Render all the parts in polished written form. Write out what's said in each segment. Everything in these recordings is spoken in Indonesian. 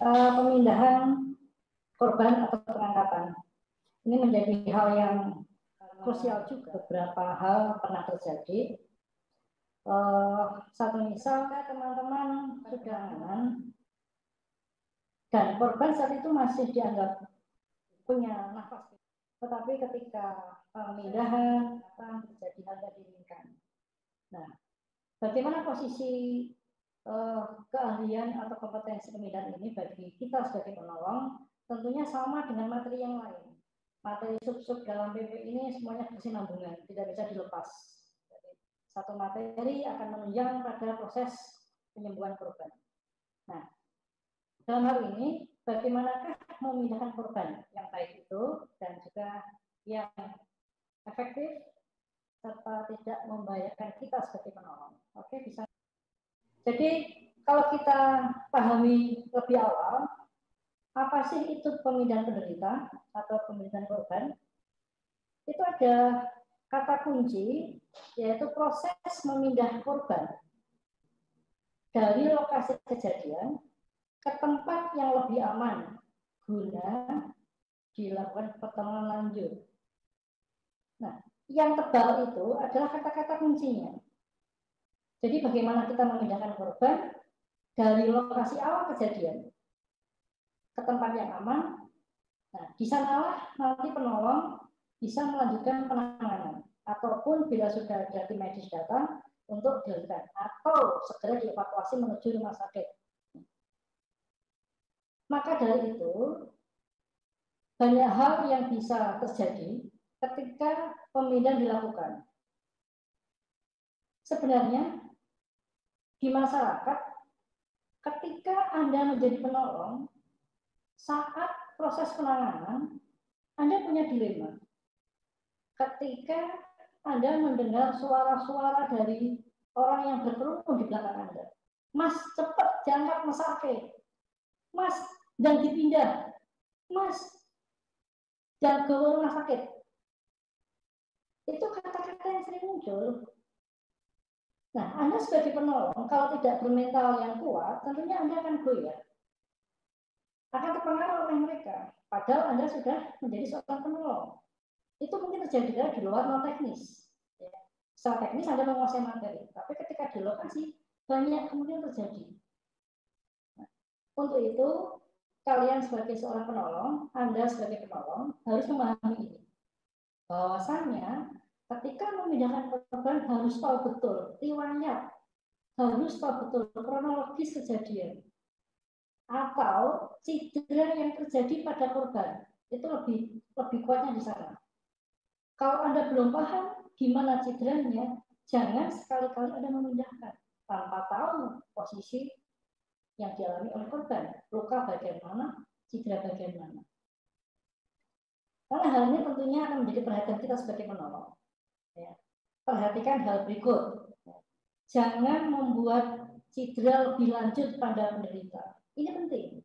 Pemindahan korban atau pengangkatan ini menjadi hal yang krusial juga. Beberapa hal pernah terjadi. Satu misal, teman-teman sudah aman dan korban saat itu masih dianggap punya nafas, tetapi ketika pemindahan terjadi hal yang diinginkan. Nah, bagaimana posisi keahlian atau kompetensi pemindahan ini bagi kita sebagai penolong? Tentunya sama dengan materi yang lain. Materi sub-sub dalam PP ini semuanya berkesinambungan, tidak bisa dilepas. Jadi, satu materi akan menunjang pada proses penyembuhan korban. Nah, dalam hal ini, bagaimanakah memindahkan korban yang baik itu dan juga yang efektif serta tidak membahayakan kita sebagai penolong? Oke, bisa. Jadi, kalau kita pahami lebih awal, apa sih itu pemindahan penderita atau pemindahan korban? Itu ada kata kunci, yaitu proses memindah korban dari lokasi kejadian ke tempat yang lebih aman guna dilakukan pertolongan lanjut. Nah, yang tebal itu adalah kata-kata kuncinya. Jadi bagaimana kita memindahkan korban dari lokasi awal kejadian ke tempat yang aman. Nah, di sanalah nanti penolong bisa melanjutkan penanganan ataupun bila sudah ada tim medis datang untuk dilakukan atau segera dievakuasi menuju rumah sakit. Maka dari itu banyak hal yang bisa terjadi ketika pemindahan dilakukan. Sebenarnya di masyarakat ketika Anda menjadi penolong saat proses penanganan Anda punya dilema. Ketika Anda mendengar suara-suara dari orang yang berkerumun di belakang Anda. Mas, cepat diangkat rumah sakit. Mas, jangan dipindah. Mas, jangan ke rumah sakit. Itu kata-kata yang sering muncul. Nah, Anda sebagai penolong, kalau tidak bermental yang kuat, tentunya Anda akan goyah. Akan terpengaruh oleh mereka. Padahal Anda sudah menjadi seorang penolong. Itu mungkin terjadi di luar non teknis. Ya. Secara teknis Anda menguasai materi, tapi ketika di lokasi banyak kemudian terjadi. Nah, untuk itu kalian sebagai seorang penolong, Anda sebagai penolong harus memahami ini. Bahwasannya ketika memindahkan korban harus tahu betul riwayat, harus tahu betul kronologis kejadian, atau cedera yang terjadi pada korban itu lebih kuatnya di sana. Kalau Anda belum paham gimana cederanya, jangan sekali-kali Anda memindahkan tanpa tahu posisi yang dialami oleh korban, luka bagian mana, cedera bagian mana. Karena hal ini tentunya akan menjadi perhatian kita sebagai penolong. Ya. Perhatikan hal berikut. Jangan membuat cedera lebih lanjut pada penderita. Ini penting.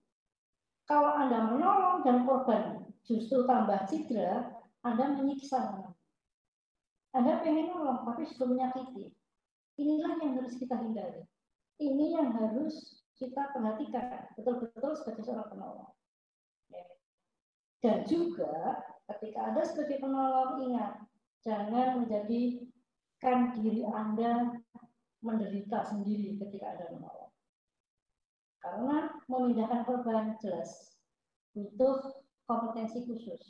Kalau Anda menolong dan korban justru tambah cedera, Anda menyiksa. Anda pengen nolong, tapi justru menyakiti. Inilah yang harus kita hindari. Ini yang harus kita perhatikan betul-betul sebagai seorang penolong. Dan juga ketika Anda sebagai penolong, ingat, jangan menjadikan diri Anda menderita sendiri ketika Anda menolong. Karena memindahkan korban jelas butuh kompetensi khusus.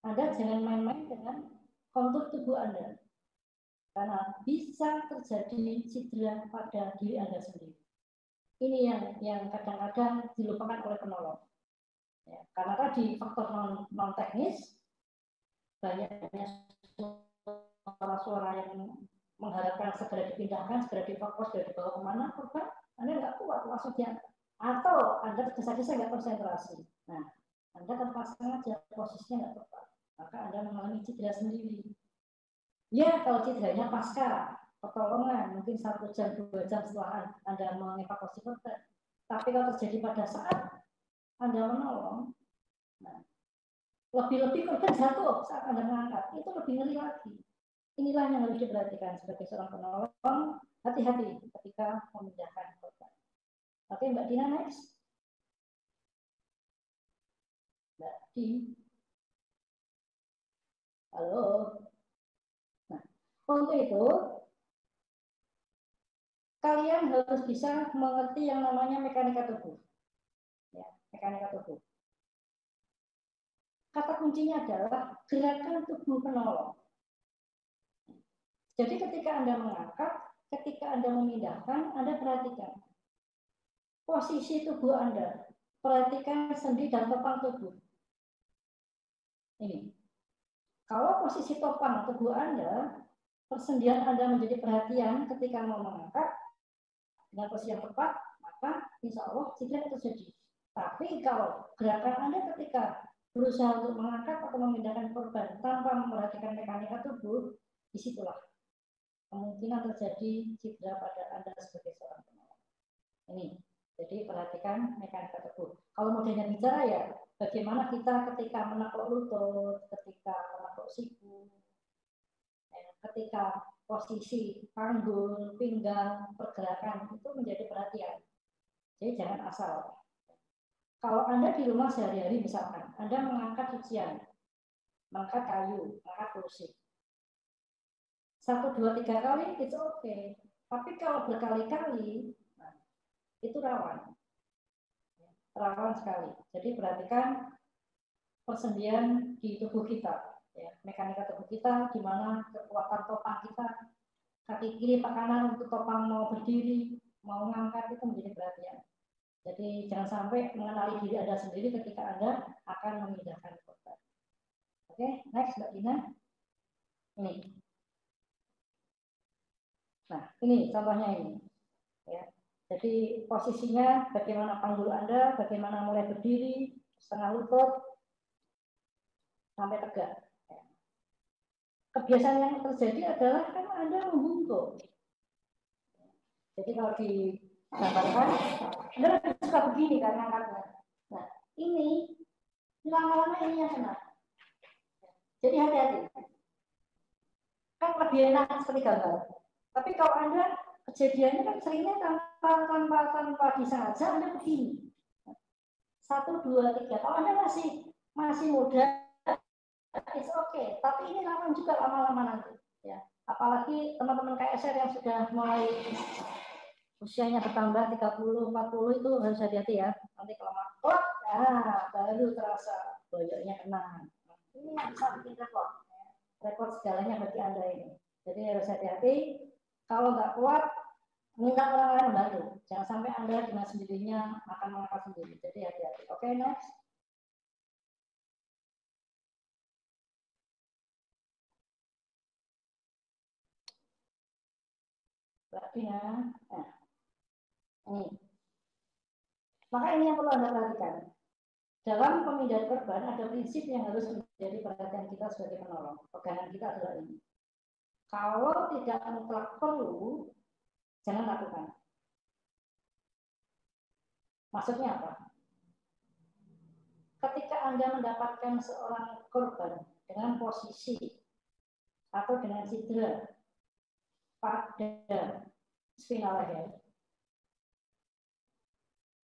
Anda jangan main-main dengan kontur tubuh Anda. Karena bisa terjadi cedera pada diri Anda sendiri. Ini yang kadang-kadang dilupakan oleh penolong. Ya, karena tadi faktor non teknis, banyaknya suara-suara yang mengharapkan segera dipindahkan, segera dievakuasi, segera dibawa kemana, korban Anda nggak kuat, langsung diangkat. Atau Anda tergesa-gesa nggak konsentrasi. Nah, Anda terpasang aja, posisinya nggak tepat. Maka Anda mengalami cedera sendiri. Ya, kalau cederanya pasca pertolongan, mungkin 1 jam, 2 jam setelah Anda mengevakuasi korban. Tapi kalau terjadi pada saat Anda menolong, nah, lebih-lebih korban jatuh saat Anda mengangkat, itu lebih ngeri lagi. Inilah yang harus diperhatikan sebagai seorang penolong, hati-hati ketika memindahkan korban. Oke, Mbak Dina, next. Mbak Di. Halo. Nah, untuk itu, kalian harus bisa mengerti yang namanya mekanika tubuh. Ya, mekanika tubuh. Kata kuncinya adalah gerakan tubuh penolong. Jadi ketika Anda mengangkat, ketika Anda memindahkan, Anda perhatikan posisi tubuh Anda. Perhatikan sendi dan topang tubuh. Ini. Kalau posisi topang tubuh Anda, persendian Anda menjadi perhatian ketika mau mengangkat, dengan posisi yang tepat, maka insya Allah tidak terjadi. Tapi kalau gerakan Anda ketika berusaha untuk mengangkat atau memindahkan korban tanpa memperhatikan mekanika tubuh, disitulah kemungkinan terjadi cedera pada Anda sebagai seorang penolong. Ini, jadi perhatikan mekanika tubuh. Kalau modelnya bicara ya, bagaimana kita ketika menakluk lutut, ketika menakluk siku, ketika posisi panggul, pinggang, pergerakan itu menjadi perhatian. Jadi jangan asal. Kalau Anda di rumah sehari-hari misalkan, Anda mengangkat cucian, mengangkat kayu, mengangkat kursi. 1, 2, 3 kali, itu oke. Tapi kalau berkali-kali, nah, itu rawan. Rawan sekali. Jadi perhatikan persendian di tubuh kita. Ya, mekanika tubuh kita, di mana kekuatan topang kita, kaki kiri, kanan untuk topang mau berdiri, mau mengangkat, itu menjadi perhatian. Jadi jangan sampai mengenali diri Anda sendiri ketika Anda akan memindahkan korban. Oke, next Mbak Dina. Ini. Nah, ini contohnya ini. Ya. Jadi posisinya bagaimana panggul Anda, bagaimana mulai berdiri, setengah lutut sampai tegak. Ya. Kebiasaan yang terjadi adalah kan Anda membungkuk. Jadi kalau digambarkan, Anda suka begini kan angkatnya. Nah, ini lama-lama ini yang kena. Jadi hati-hati. Kan lebih enak seperti gambar. Tapi kalau Anda kejadiannya kan seringnya tanpa disengaja Anda begini. 1, 2, 3. Kalau Anda masih muda, it's okay. Tapi ini lama juga lama-lama nanti. Ya. Apalagi teman-teman KSR yang sudah mulai usianya bertambah 30, 40 itu harus hati-hati ya. Nanti kalau makot, nah baru terasa boyoknya kena. Ini yang bisa bikin repot segalanya bagi Anda ini. Jadi harus hati-hati. Kalau nggak kuat, minta orang lain membantu. Jangan sampai Anda dengan sendirinya akan mengangkat sendiri. Jadi hati-hati. Oke, next. Berarti ya. Nah, ini. Maka ini yang perlu Anda perhatikan. Dalam pemindahan korban ada prinsip yang harus menjadi perhatian kita sebagai penolong. Pegangan kita adalah ini. Kalau tidak mutlak perlu, jangan lakukan. Maksudnya apa? Ketika Anda mendapatkan seorang korban dengan posisi atau dengan cedera pada spinal leher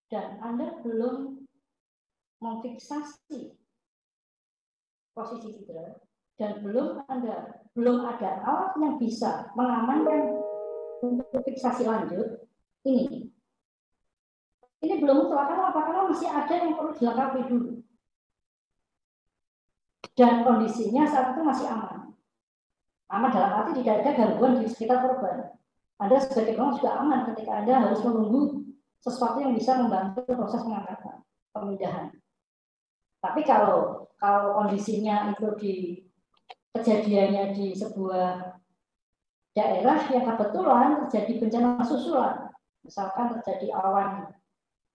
dan Anda belum memfiksasi posisi cedera dan belum ada alat yang bisa mengamankan untuk fiksasi lanjut, ini belum mutlak. Karena masih ada yang perlu dilengkapi dulu. Dan kondisinya saat itu masih aman. Aman dalam arti tidak ada gangguan di sekitar korban. Anda sebagai penolong juga aman ketika Anda harus menunggu sesuatu yang bisa membantu proses pengangkatan, pemindahan. Tapi kalau kondisinya itu kejadiannya di sebuah daerah yang kebetulan terjadi bencana susulan, misalkan terjadi awan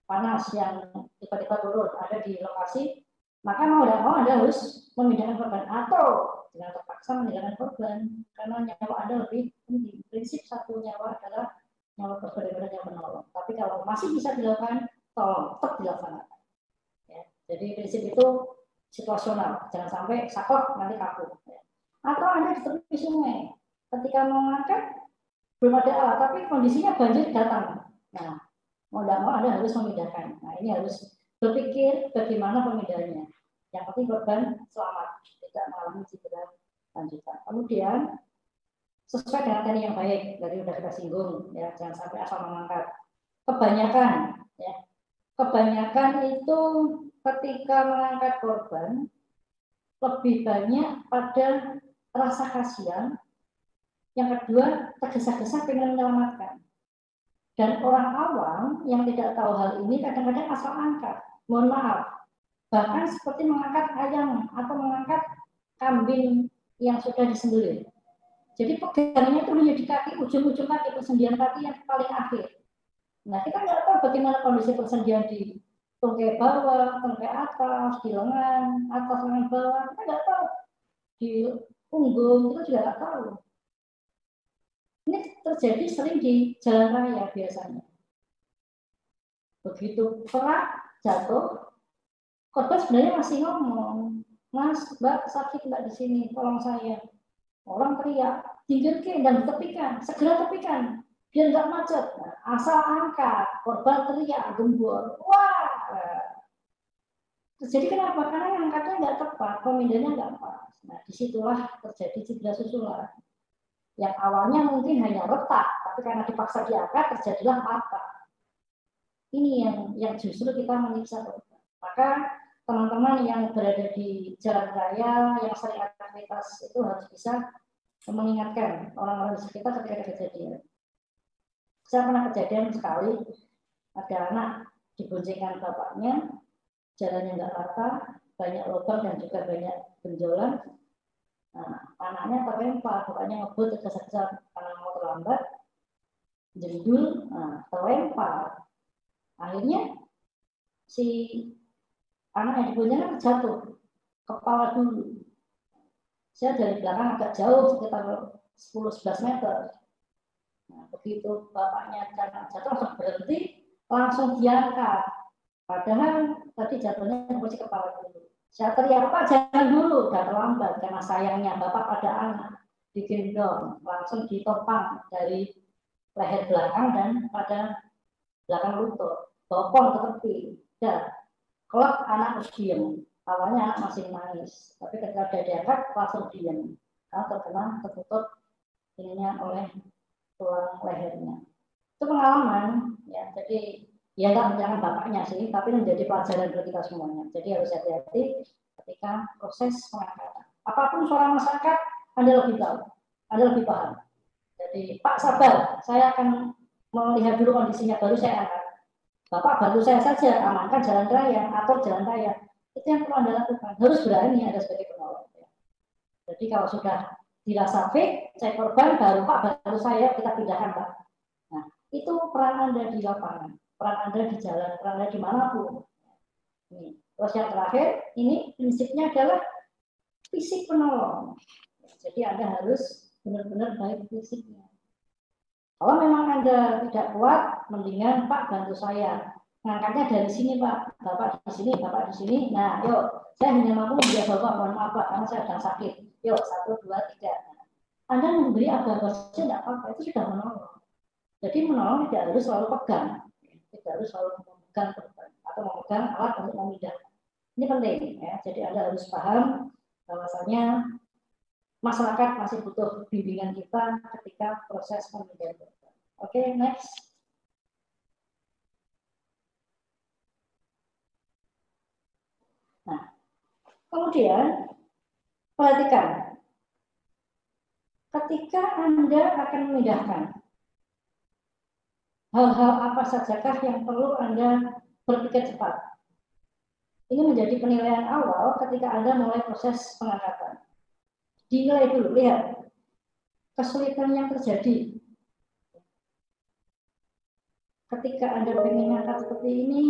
panas yang tiba-tiba turun ada di lokasi, maka mau tidak mau Anda harus memindahkan korban atau dengan terpaksa meninggalkan korban karena nyawa Anda lebih penting. Prinsip satu nyawa adalah nyawa korban daripada nyawa penolong. Tapi kalau masih bisa dilakukan, tolong tetap dilaksanakan. Ya, Jadi prinsip itu situasional, jangan sampai saklek nanti kaku. Atau Anda di tepi sungai, ketika mau mengangkat belum ada alat, tapi kondisinya banjir datang. Nah, mau tidak mau Anda harus memindahkan. Nah, ini harus berpikir bagaimana pemindahannya. Yang penting korban selamat, tidak mengalami cedera lanjutan. Kemudian sesuai dengan teknik yang baik, dari sudah kita singgung, ya, jangan sampai asal mengangkat. Kebanyakan itu ketika mengangkat korban lebih banyak pada rasa kasihan. Yang kedua, tergesa-gesa pengen menyelamatkan. Dan orang awam yang tidak tahu hal ini kadang-kadang asal angkat. Mohon maaf, bahkan seperti mengangkat ayam atau mengangkat kambing yang sudah disembelih. Jadi pegangnya itu hanya di kaki, ujung-ujung kaki, persendian kaki yang paling akhir. Nah, kita nggak tahu bagaimana kondisi persendian di tungkai bawah, tungkai atas, di lengan, atas lengan bawah, kita nggak tahu. Di punggung, kita juga nggak tahu. Ini terjadi sering di jalan raya biasanya. Begitu perak jatuh, korban sebenarnya masih ngomong, Mas, Mbak, sakit Mbak di sini, tolong saya. Orang teriak, tinggalkan dan tepikan, segera tepikan, biar nggak macet. Nah, asal angkat, korban teriak, gembor, wah. Jadi kenapa? Karena yang angkatnya nggak tepat, pemindahnya nggak pas. Nah, disitulah terjadi cedera susulan. Yang awalnya mungkin hanya retak, tapi karena dipaksa diangkat, terjadilah patah. Ini yang justru kita menyiksa korban. Maka teman-teman yang berada di jalan raya, yang sering aktivitas itu harus bisa mengingatkan orang-orang di sekitar ketika kejadian. Saya pernah kejadian sekali, ada anak diboncengkan bapaknya, jalannya nggak rata, banyak lubang dan juga banyak benjolan. Nah, anaknya terlempar, bapaknya ngebut tergesa-gesa karena mau terlambat, jendul, terlempar. Akhirnya si anak yang diboncengkan jatuh, kepala dulu. Saya dari belakang agak jauh, sekitar 10-11 meter. Nah, begitu bapaknya jatuh langsung berhenti, langsung diangkat. Padahal tadi jatuhnya posisi kepala dulu. Saya teriak, Pak jangan dulu, udah terlambat karena sayangnya bapak pada anak digendong, langsung ditopang dari leher belakang dan pada belakang lutut, topong ke tepi. Dan kelak anak terus diam. Awalnya anak masih nangis, tapi ketika dia diangkat langsung diam. Karena terkena tertutup ininya oleh tulang lehernya. Itu pengalaman, ya. Jadi ya nggak menyalahkan bapaknya sih, tapi menjadi pelajaran bagi kita semuanya. Jadi harus hati-hati ketika proses pengangkatan. Apapun suara masyarakat, Anda lebih tahu, Anda lebih paham. Jadi Pak sabar, saya akan melihat dulu kondisinya, baru saya angkat. Bapak bantu saya saja, amankan jalan raya, atur jalan raya. Itu yang perlu Anda lakukan. Harus berani Anda sebagai penolong. Jadi kalau sudah dirasa fake, cek korban, baru Pak bantu saya, kita pindahkan Pak. Nah, itu peran Anda di lapangan, peran Anda di jalan, peran Anda dimanapun. Ini. Terus yang terakhir, ini prinsipnya adalah fisik penolong. Jadi Anda harus benar-benar baik fisiknya. Kalau memang Anda tidak kuat, mendingan Pak bantu saya. Ngangkatnya dari sini Pak, Bapak di sini, Bapak di sini. Nah, yuk, saya hanya mampu menjaga Bapak, mohon maaf Pak, karena saya sedang sakit. Yuk, 1, 2, 3. Anda memberi apa-apa saja tidak apa-apa, itu sudah menolong. Jadi menolong tidak harus selalu pegang, tidak harus selalu memegang atau memegang alat untuk memindah. Ini penting ya. Jadi Anda harus paham bahwasanya masyarakat masih butuh bimbingan kita ketika proses pemindahan. Oke, next. Nah, kemudian perhatikan, ketika Anda akan memindahkan, hal-hal apa sajakah yang perlu Anda berpikir cepat? Ini menjadi penilaian awal ketika Anda mulai proses pengangkatan. Dinilai dulu, lihat kesulitan yang terjadi. Ketika Anda ingin mengangkat seperti ini,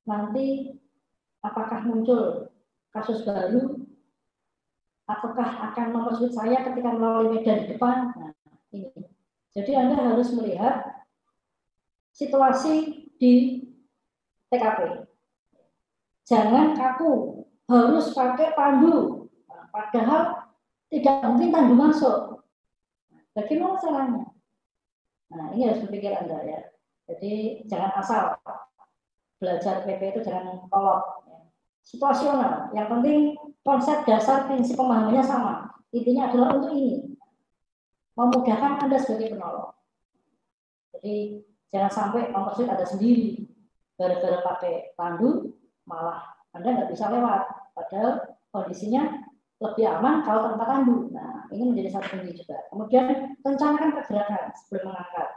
nanti apakah muncul kasus baru, ataukah akan mempersulit saya ketika melalui medan di depan? Nah, ini. Jadi Anda harus melihat situasi di TKP. Jangan kaku, harus pakai pandu. Nah, padahal tidak mungkin pandu masuk. Bagaimana caranya? Nah, ini harus berpikir Anda ya. Jadi jangan asal belajar PP itu jangan kolot. Ya. Situasional. Yang penting konsep dasar prinsip pemahamannya sama. Intinya adalah untuk ini. Memudahkan Anda sebagai penolong. Jadi jangan sampai mempersulit Anda sendiri. Gara-gara pakai pandu, malah Anda nggak bisa lewat. Padahal kondisinya lebih aman kalau tanpa pandu. Nah, ini menjadi satu kunci juga. Kemudian rencanakan pergerakan sebelum mengangkat.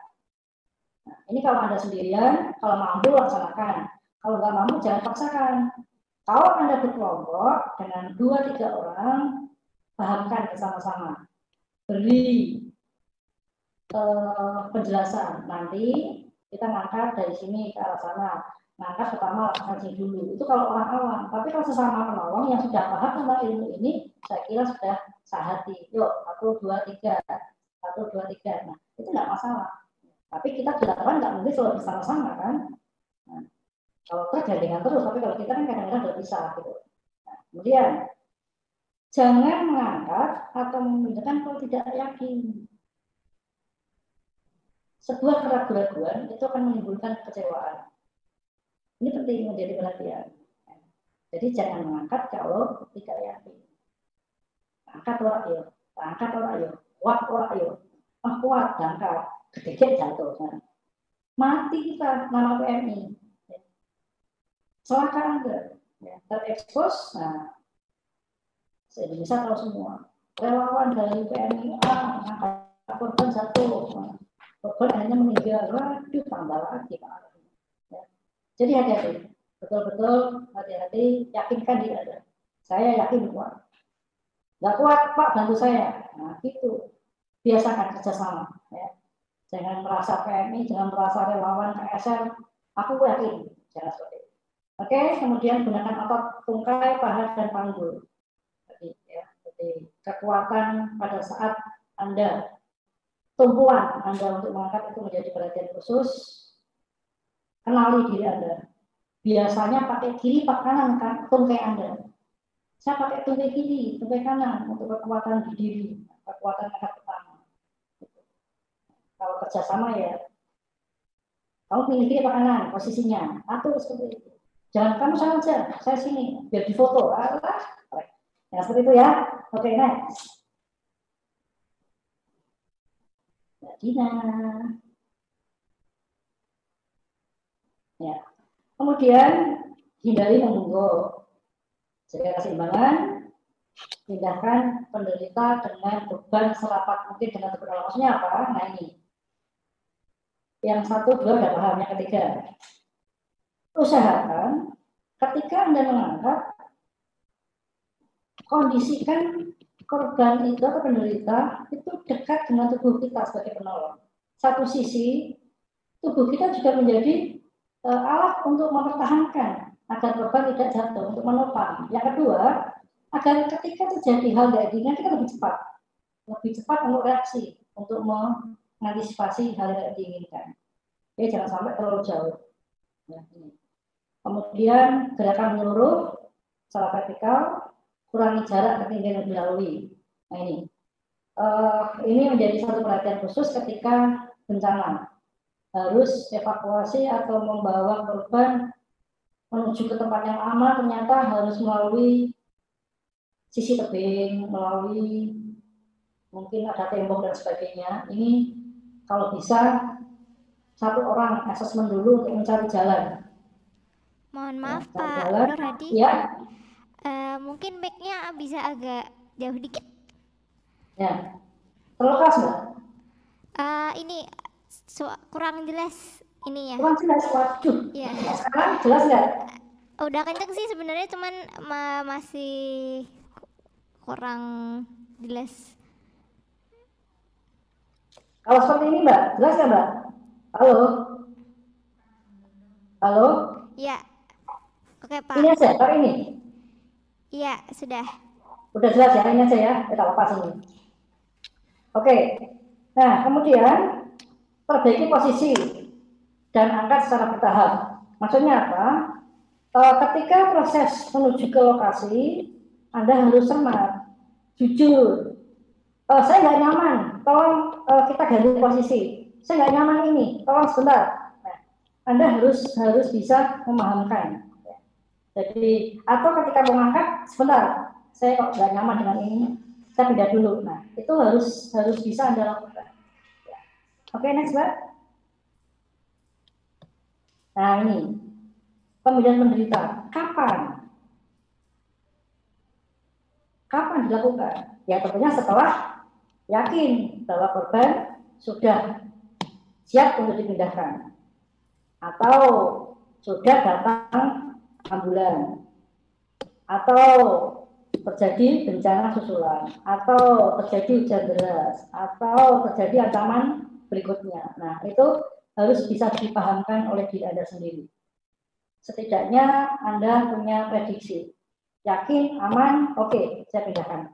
Nah, ini kalau Anda sendirian, kalau mampu laksanakan. Kalau nggak mampu jangan paksakan. Kalau Anda berkelompok dengan 2-3 orang, pahamkan bersama-sama. Beri penjelasan. Nanti kita ngangkat dari sini ke arah sana. Ngangkat pertama laksanakan dulu. Itu kalau orang awam. Tapi kalau sesama penolong yang sudah paham tentang ilmu ini, saya kira sudah sehati. Yuk, 1, 2, 3. 1, 2, 3. Nah, itu nggak masalah. Tapi kita di lapangan nggak mungkin selalu bersama-sama kan. Nah, kalau tergandengan terus, tapi kalau kita kan kadang-kadang nggak bisa gitu. Nah, kemudian jangan mengangkat atau memindahkan kalau tidak yakin. Sebuah keraguan-keraguan itu akan menimbulkan kekecewaan. Ini penting menjadi perhatian. Jadi jangan mengangkat kalau tidak yakin. Angkat orang ayo, angkat orang ayo, kuat orang ayo, kuat angkat, gede jatuh. Nah, mati kita nama PMI. Celaka Anda, ya, terekspos. Nah, se-Indonesia tahu semua. Relawan dari PMI angkat korban jatuh. Korban hanya meninggal, waduh tambah lagi Pak. Ya. Jadi hati-hati, betul-betul hati-hati, yakinkan diri Anda. Saya yakin kuat. Nggak kuat Pak, bantu saya. Nah gitu, biasakan kerjasama. Ya. Jangan merasa PMI, jangan merasa relawan KSR. Aku yakin, jangan seperti itu. Oke, kemudian gunakan otot tungkai, paha, dan panggul. Jadi kekuatan pada saat Anda tumpuan Anda untuk mengangkat itu menjadi perhatian khusus. Kenali diri Anda. Biasanya pakai kiri, pakai kanan kan, tungkai Anda. Saya pakai tungkai kiri, tungkai kanan untuk kekuatan di diri, kekuatan angkat pertama. Kalau kerjasama ya, kamu pilih kiri, pakai kanan, posisinya. Atur seperti itu. Jangan kamu sana aja, saya sini, biar difoto. Ya seperti itu ya. Oke, next. Dina. Ya. Kemudian hindari membungkuk. Jaga keseimbangan, pindahkan penderita dengan beban serapat mungkin dengan beban. Maksudnya apa? Nah ini. Yang 1, 2 udah paham. Yang ketiga, usahakan ketika Anda mengangkat, kondisikan korban itu atau penderita itu dekat dengan tubuh kita sebagai penolong. Satu sisi, tubuh kita juga menjadi alat untuk mempertahankan agar korban tidak jatuh, untuk menopang. Yang kedua, agar ketika terjadi hal kayak gini, kita lebih cepat untuk reaksi, untuk mengantisipasi hal yang diinginkan. Jadi jangan sampai terlalu jauh. Nah, ini. Kemudian gerakan menyeluruh secara vertikal, kurangi jarak ketinggian yang dilalui. Nah ini menjadi satu perhatian khusus ketika bencana. Harus evakuasi atau membawa korban menuju ke tempat yang aman, ternyata harus melalui sisi tebing, melalui mungkin ada tembok dan sebagainya. Ini kalau bisa satu orang asesmen dulu untuk mencari jalan. Mohon maaf ya, Pak jalan, Nur Hadi. Ya. Mungkin mic-nya bisa agak jauh dikit. Ya. Terlepas nggak? Ini kurang jelas ini ya. Kurang jelas, waduh. Ya. Sekarang jelas nggak? Udah kenceng sih sebenarnya, cuman masih kurang jelas. Kalau seperti ini Mbak, jelas nggak Mbak? Halo? Halo? Ya. Oke Pak. Ini aja, taruh ini. Iya, sudah. Udah jelas ya, ini aja ya, kita lepas ini. Oke, nah kemudian perbaiki posisi dan angkat secara bertahap. Maksudnya apa? ketika proses menuju ke lokasi, Anda harus cermat, jujur. Saya nggak nyaman, tolong kita ganti posisi. Saya nggak nyaman ini, tolong sebentar. Nah, Anda harus bisa memahamkan. Jadi, atau ketika mau ngangkat, sebentar, saya kok nggak nyaman dengan ini, saya pindah dulu. Nah, itu harus bisa Anda lakukan. Oke, next, Mbak. Nah, ini pemindahan penderita. Kapan dilakukan? Ya tentunya setelah yakin bahwa korban sudah siap untuk dipindahkan atau sudah datang ambulan atau terjadi bencana susulan atau terjadi hujan deras atau terjadi ancaman berikutnya. Nah, itu harus bisa dipahamkan oleh diri Anda sendiri. Setidaknya Anda punya prediksi. Yakin, aman, oke, saya pindahkan.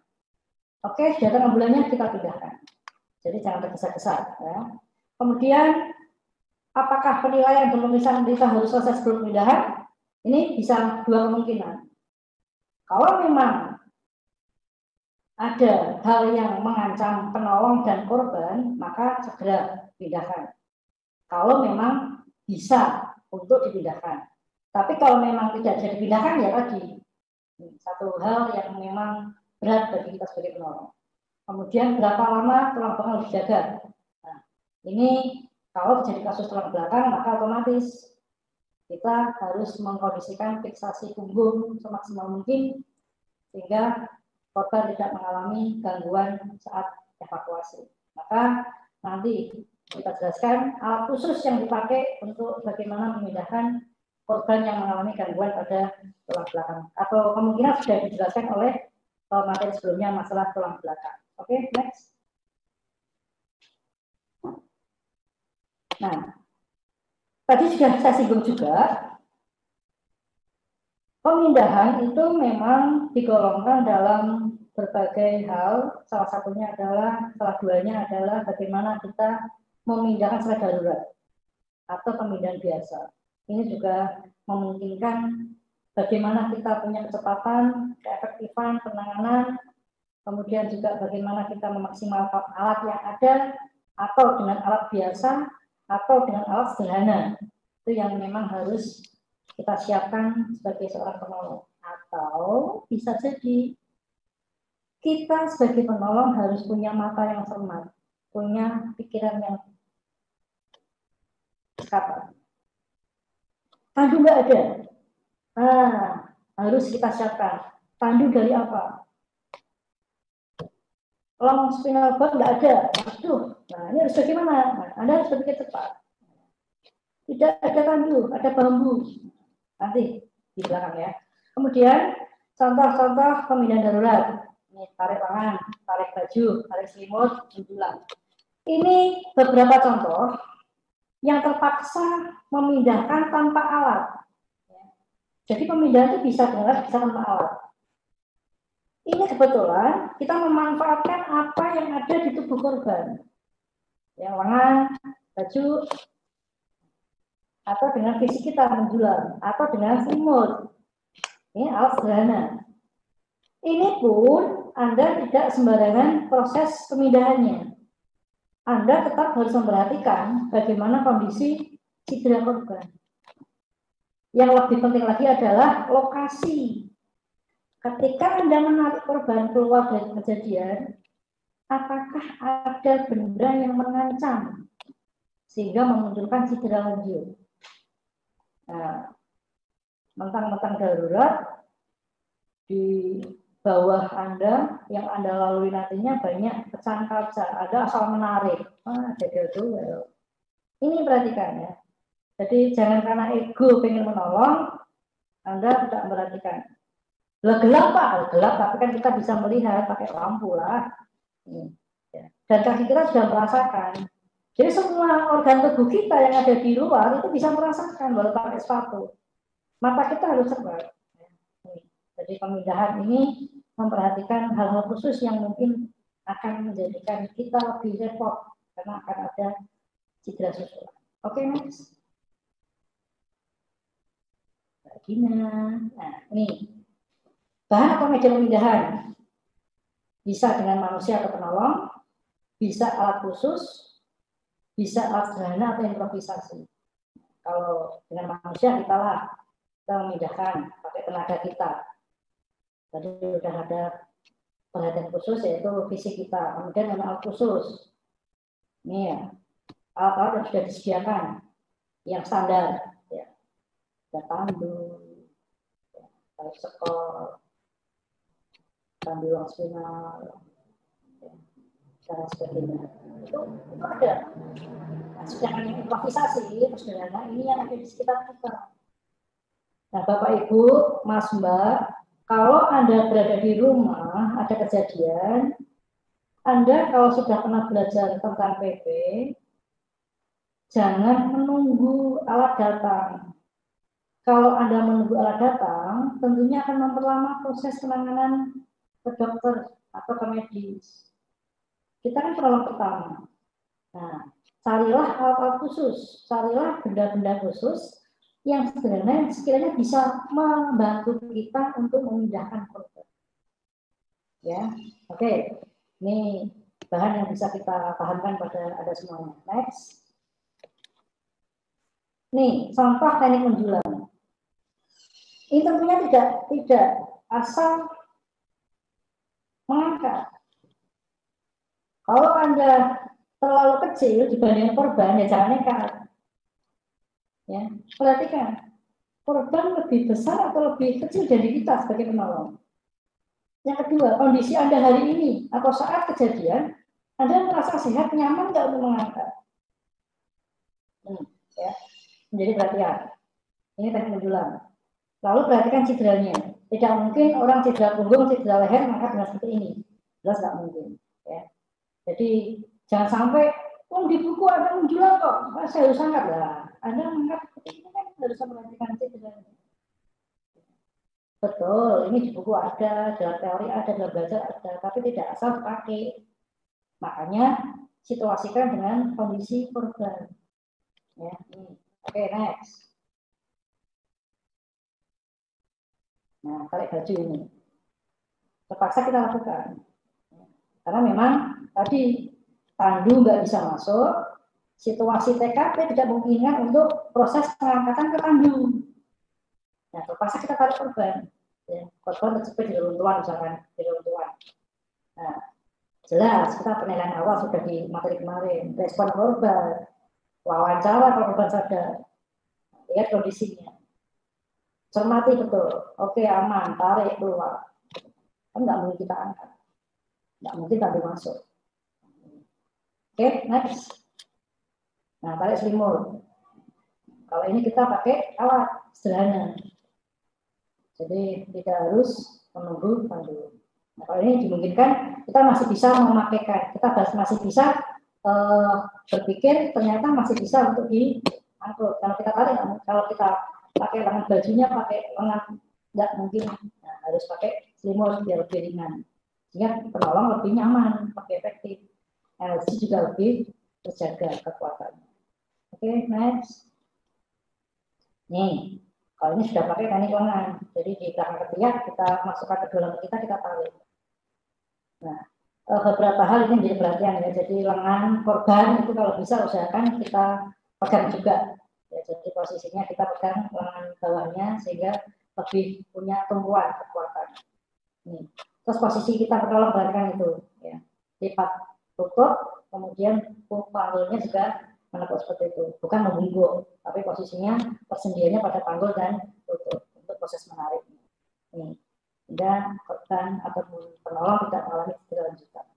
Oke, sudah datang ambulannya, kita pindahkan. Jadi jangan tergesa-gesa. Ya. Kemudian, apakah penilaian pemeriksaan kita harus selesai sebelum pemindahan? Ini bisa dua kemungkinan. Kalau memang ada hal yang mengancam penolong dan korban, maka segera pindahkan. Kalau memang bisa untuk dipindahkan. Tapi kalau memang tidak bisa dipindahkan, ya tadi satu hal yang memang berat bagi kita sebagai penolong. Kemudian berapa lama tulang belakang harus dijaga? Nah, ini kalau terjadi kasus tulang belakang, maka otomatis kita harus mengkondisikan fiksasi punggung semaksimal mungkin sehingga korban tidak mengalami gangguan saat evakuasi. Maka nanti kita jelaskan alat khusus yang dipakai untuk bagaimana memindahkan korban yang mengalami gangguan pada tulang belakang. Atau kemungkinan sudah dijelaskan oleh materi sebelumnya masalah tulang belakang. Oke, next. Nah, tadi sudah saya singgung juga, pemindahan itu memang digolongkan dalam berbagai hal. Salah satunya adalah, salah duanya adalah bagaimana kita memindahkan secara darurat atau pemindahan biasa. Ini juga memungkinkan bagaimana kita punya kecepatan, keefektifan penanganan, kemudian juga bagaimana kita memaksimalkan alat yang ada, atau dengan alat biasa, atau dengan alat sederhana. Itu yang memang harus kita siapkan sebagai seorang penolong. Atau bisa jadi kita sebagai penolong harus punya mata yang cermat, punya pikiran yang kapan. Pandu nggak ada. Nah, harus kita siapkan. Pandu dari apa? Long spinal cord nggak ada. Aduh, nah ini harus bagaimana? Nah, Anda harus berpikir cepat. Tidak ada pandu, ada bambu. Nanti di belakang ya. Kemudian contoh-contoh pemindahan darurat. Ini tarik tangan, tarik baju, tarik selimut, menjulang. Ini beberapa contoh yang terpaksa memindahkan tanpa alat. Jadi pemindahan itu bisa dengan bisa tanpa alat. Ini kebetulan kita memanfaatkan apa yang ada di tubuh korban. Yang lengan, baju, atau dengan fisik kita menjulang, atau dengan selimut. Ini alat sederhana. Ini pun Anda tidak sembarangan proses pemindahannya. Anda tetap harus memperhatikan bagaimana kondisi cedera korban. Yang lebih penting lagi adalah lokasi. Ketika Anda menarik korban keluar dari kejadian, apakah ada benda yang mengancam sehingga memunculkan cedera lanjut? Nah, mentang-mentang darurat, di bawah Anda yang Anda lalui nantinya banyak pecahan kaca, Anda asal menarik, jadil. Ini perhatikan ya. Jadi jangan karena ego pengen menolong, Anda tidak memperhatikan. Gelap Pak, gelap tapi kan kita bisa melihat pakai lampu lah. Dan kaki kita sudah merasakan. Jadi semua organ tubuh kita yang ada di luar itu bisa merasakan walau pakai sepatu. Mata kita harus cermat. Jadi pemindahan ini memperhatikan hal-hal khusus yang mungkin akan menjadikan kita lebih repot karena akan ada cedera susulan. Oke, next. vagina. Nah, ini bahan atau media pemindahan bisa dengan manusia atau penolong, bisa alat khusus, bisa alat sederhana atau improvisasi. Kalau dengan manusia kita memindahkan pakai tenaga kita. Tadi sudah ada perhatian khusus yaitu fisik kita. Kemudian dengan alat khusus. Ini ya, alat-alat yang sudah disediakan yang standar, ya, ada tandu, ya, tarik sekor, tandu ruang spinal, ya, dan sebagainya. Itu ada. Nah, sedangkan yang improvisasi, sederhana, ini yang ada di sekitar kita. Nah, Bapak Ibu, Mas Mbak, kalau Anda berada di rumah, ada kejadian, Anda kalau sudah pernah belajar tentang PP, jangan menunggu alat datang. Kalau Anda menunggu alat datang, tentunya akan memperlama proses penanganan ke dokter atau ke medis. Kita kan penolong pertama. Nah, carilah alat-alat khusus, carilah benda-benda khusus yang sebenarnya sekiranya bisa membantu kita untuk memindahkan korban. Ya, oke. Ini bahan yang bisa kita pahamkan pada Anda semuanya. Next. Nih, contoh teknik menjulang. Ini tentunya tidak asal mengangkat. Kalau Anda terlalu kecil dibanding korban, ya jangan nekat. Ya, perhatikan, korban lebih besar atau lebih kecil dari kita sebagai penolong. Yang kedua, kondisi Anda hari ini atau saat kejadian, Anda merasa sehat, nyaman nggak untuk mengangkat? Ya, menjadi perhatian. Ini teknik menjulang. Lalu perhatikan cederanya. Tidak mungkin orang cedera punggung, cedera leher mengangkat dengan seperti ini. Jelas nggak mungkin. Ya. Jadi jangan sampai, di buku ada menjulang kok, saya harus angkat lah. Anda mengangkat seperti ini kan harus memperhatikan cederanya. Betul, ini di buku ada, dalam teori ada, dalam belajar ada, tapi tidak asal pakai. Makanya situasikan dengan kondisi korban. Ya, oke, next. Nah, tarik baju ini. Terpaksa kita lakukan. Karena memang tadi tandu nggak bisa masuk, situasi TKP tidak memungkinkan untuk proses pengangkatan ke tandu. Nah, terpaksa kita tarik korban. Ya, korban terjepit di reruntuhan misalkan, di reruntuhan. Nah, jelas kita penilaian awal sudah di materi kemarin. Respon korban, wawancara kalau korban sadar, lihat kondisinya. Cermati betul, oke aman, tarik keluar. Kan nggak mungkin kita angkat, nggak mungkin tadi masuk. Oke, next. Nah, tarik selimut. Kalau ini kita pakai alat sederhana, jadi tidak harus menunggu tandu. Nah, kalau ini dimungkinkan, kita masih bisa memakaikan, kita masih bisa berpikir ternyata masih bisa untuk diangkut. Kalau kita tarik, kalau kita pakai lengan bajunya, pakai lengan nggak mungkin. Nah, harus pakai selimut biar lebih ringan, sehingga penolong lebih nyaman, lebih efektif. LC juga lebih terjaga kekuatannya. Oke, next. Nih, kalau ini sudah pakai teknik lengan, jadi di belakang ketiak kita masukkan ke dalam kita tarik. Nah, beberapa hal ini menjadi perhatian ya. Jadi lengan korban itu kalau bisa usahakan kita pegang juga. Ya, jadi posisinya kita pegang lengan bawahnya sehingga lebih punya tumpuan kekuatan. Nih. Terus posisi kita penolong perhatikan itu, ya. Lipat lutut, kemudian panggulnya juga menepuk seperti itu, bukan membungkuk, tapi posisinya persendiannya pada panggul dan lutut untuk proses menarik. Nih. Sehingga korban atau penolong tidak mengalami cedera lanjutan.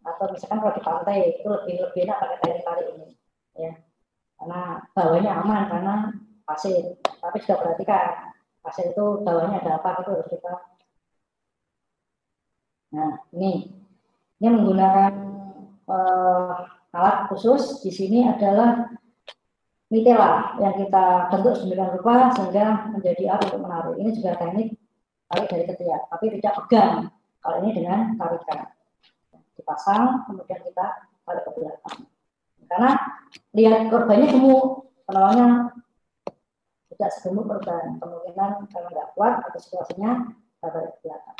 Atau misalkan kalau di pantai itu lebih enak pakai tarik ini, ya. Karena bawahnya aman karena pasir. Tapi sudah perhatikan pasir itu bawahnya ada apa itu harus kita. Nah, ini menggunakan alat khusus. Di sini adalah mitela yang kita bentuk sedemikian rupa sehingga menjadi alat untuk menarik. Ini juga teknik tarik dari ketiak, tapi tidak pegang. Kalau ini dengan tarikan, dipasang kemudian kita tarik ke belakang. Karena lihat korbannya gemuk, penolongnya tidak segemuk korban. Kemungkinan karena nggak kuat atau situasinya tarik ke belakang.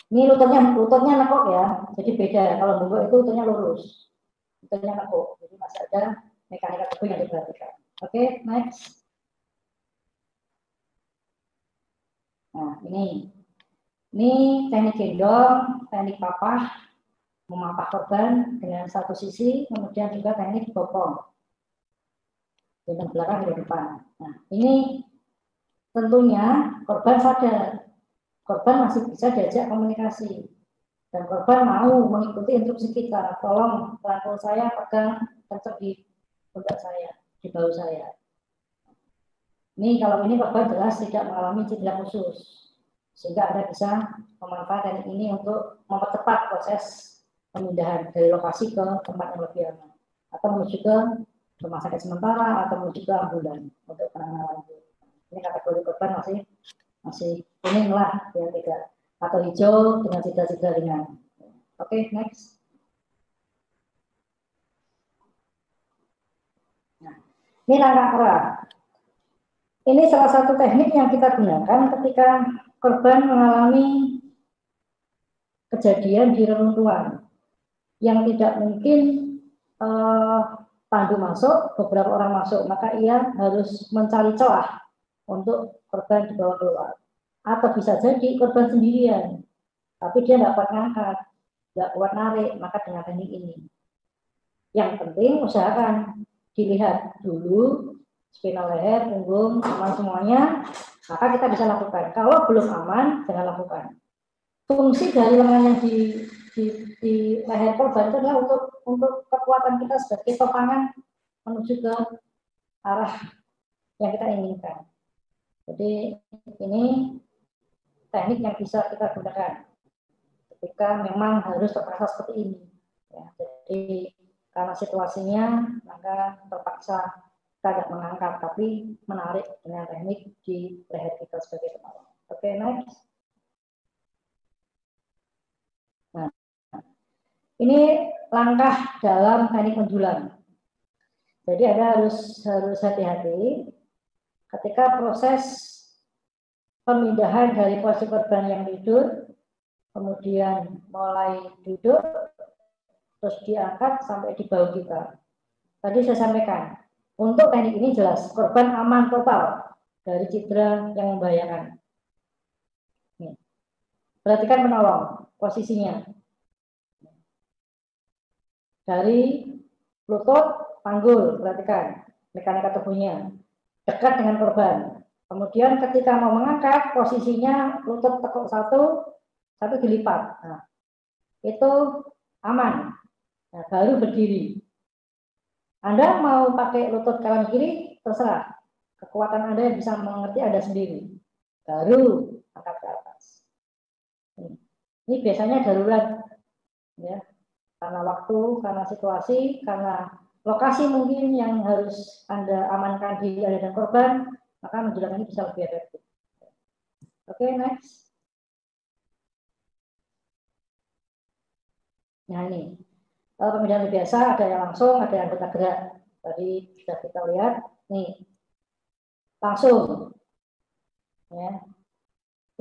Ini lututnya nekuk ya, jadi beda. Kalau bungkuk itu lututnya lurus, lututnya nekuk. Jadi masih ada mekanika tubuh yang diperhatikan. Oke, next. Nah, ini teknik gendong, teknik papah, memapah korban dengan satu sisi, kemudian juga teknik bopong, gendong belakang di depan. Nah, ini tentunya korban sadar, korban masih bisa diajak komunikasi, dan korban mau mengikuti instruksi kita. Tolong rangkul saya, pegang kencang di pundak saya, di bahu saya. Ini kalau ini korban jelas tidak mengalami cedera khusus, sehingga Anda bisa memanfaatkan ini untuk mempercepat proses pemindahan dari lokasi ke tempat yang lebih aman, atau menuju ke rumah sakit sementara, atau menuju ke ambulan untuk penanganan lanjut. Ini kategori korban masih kuning lah, ya tidak, atau hijau dengan cedera-cedera ringan. Oke, next. Nah, ini langkah kerah. Ini salah satu teknik yang kita gunakan ketika korban mengalami kejadian di reruntuhan yang tidak mungkin pandu masuk, beberapa orang masuk, maka ia harus mencari celah untuk korban dibawa keluar. Atau bisa jadi korban sendirian, tapi dia tidak kuat ngangkat, tidak kuat narik, maka dengan teknik ini. Yang penting usahakan dilihat dulu spinal leher, punggung, aman semuanya, maka kita bisa lakukan. Kalau belum aman, jangan lakukan. Fungsi dari lengan yang di leher korban itu adalah untuk kekuatan kita sebagai topangan menuju ke arah yang kita inginkan. Jadi ini teknik yang bisa kita gunakan ketika memang harus terpaksa seperti ini. Ya, jadi karena situasinya, maka terpaksa kita tidak mengangkat, tapi menarik dengan teknik di leher kita sebagai penolong. Oke, next. Nah, ini langkah dalam teknik pendulang. Jadi Anda harus hati-hati ketika proses pemindahan dari posisi korban yang tidur, kemudian mulai duduk, terus diangkat sampai di bahu kita. Tadi saya sampaikan, untuk teknik ini jelas, korban aman total dari cedera yang membahayakan. Nih. Perhatikan menolong, posisinya. Dari lutut, panggul, perhatikan, mekanika tubuhnya. Dekat dengan korban. Kemudian ketika mau mengangkat, posisinya lutut tekuk satu dilipat. Nah, itu aman. Nah, baru berdiri. Anda mau pakai lutut kanan kiri, terserah. Kekuatan Anda yang bisa mengerti Anda sendiri. Baru angkat ke atas. Ini biasanya darurat, ya, karena waktu, karena situasi, karena lokasi mungkin yang harus Anda amankan diri Anda dan korban, maka mendulang ini bisa lebih efektif. Oke, next. Nah ini. Kalau pemindahan biasa ada yang langsung, ada yang anggota gerak. Tadi sudah kita lihat, nih langsung. Ya.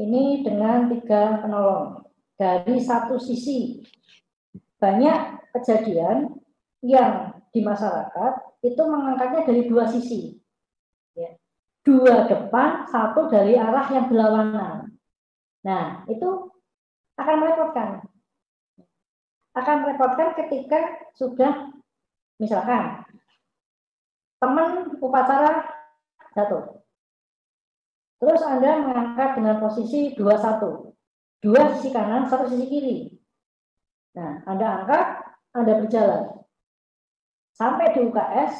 Ini dengan 3 penolong dari satu sisi. Banyak kejadian yang di masyarakat itu mengangkatnya dari 2 sisi. Ya. 2 depan, 1 dari arah yang berlawanan. Nah, itu akan merepotkan. Akan merepotkan ketika sudah misalkan teman upacara jatuh. Terus Anda mengangkat dengan posisi 2-1. 2 sisi kanan, 1 sisi kiri. Nah, Anda angkat, Anda berjalan. Sampai di UKS,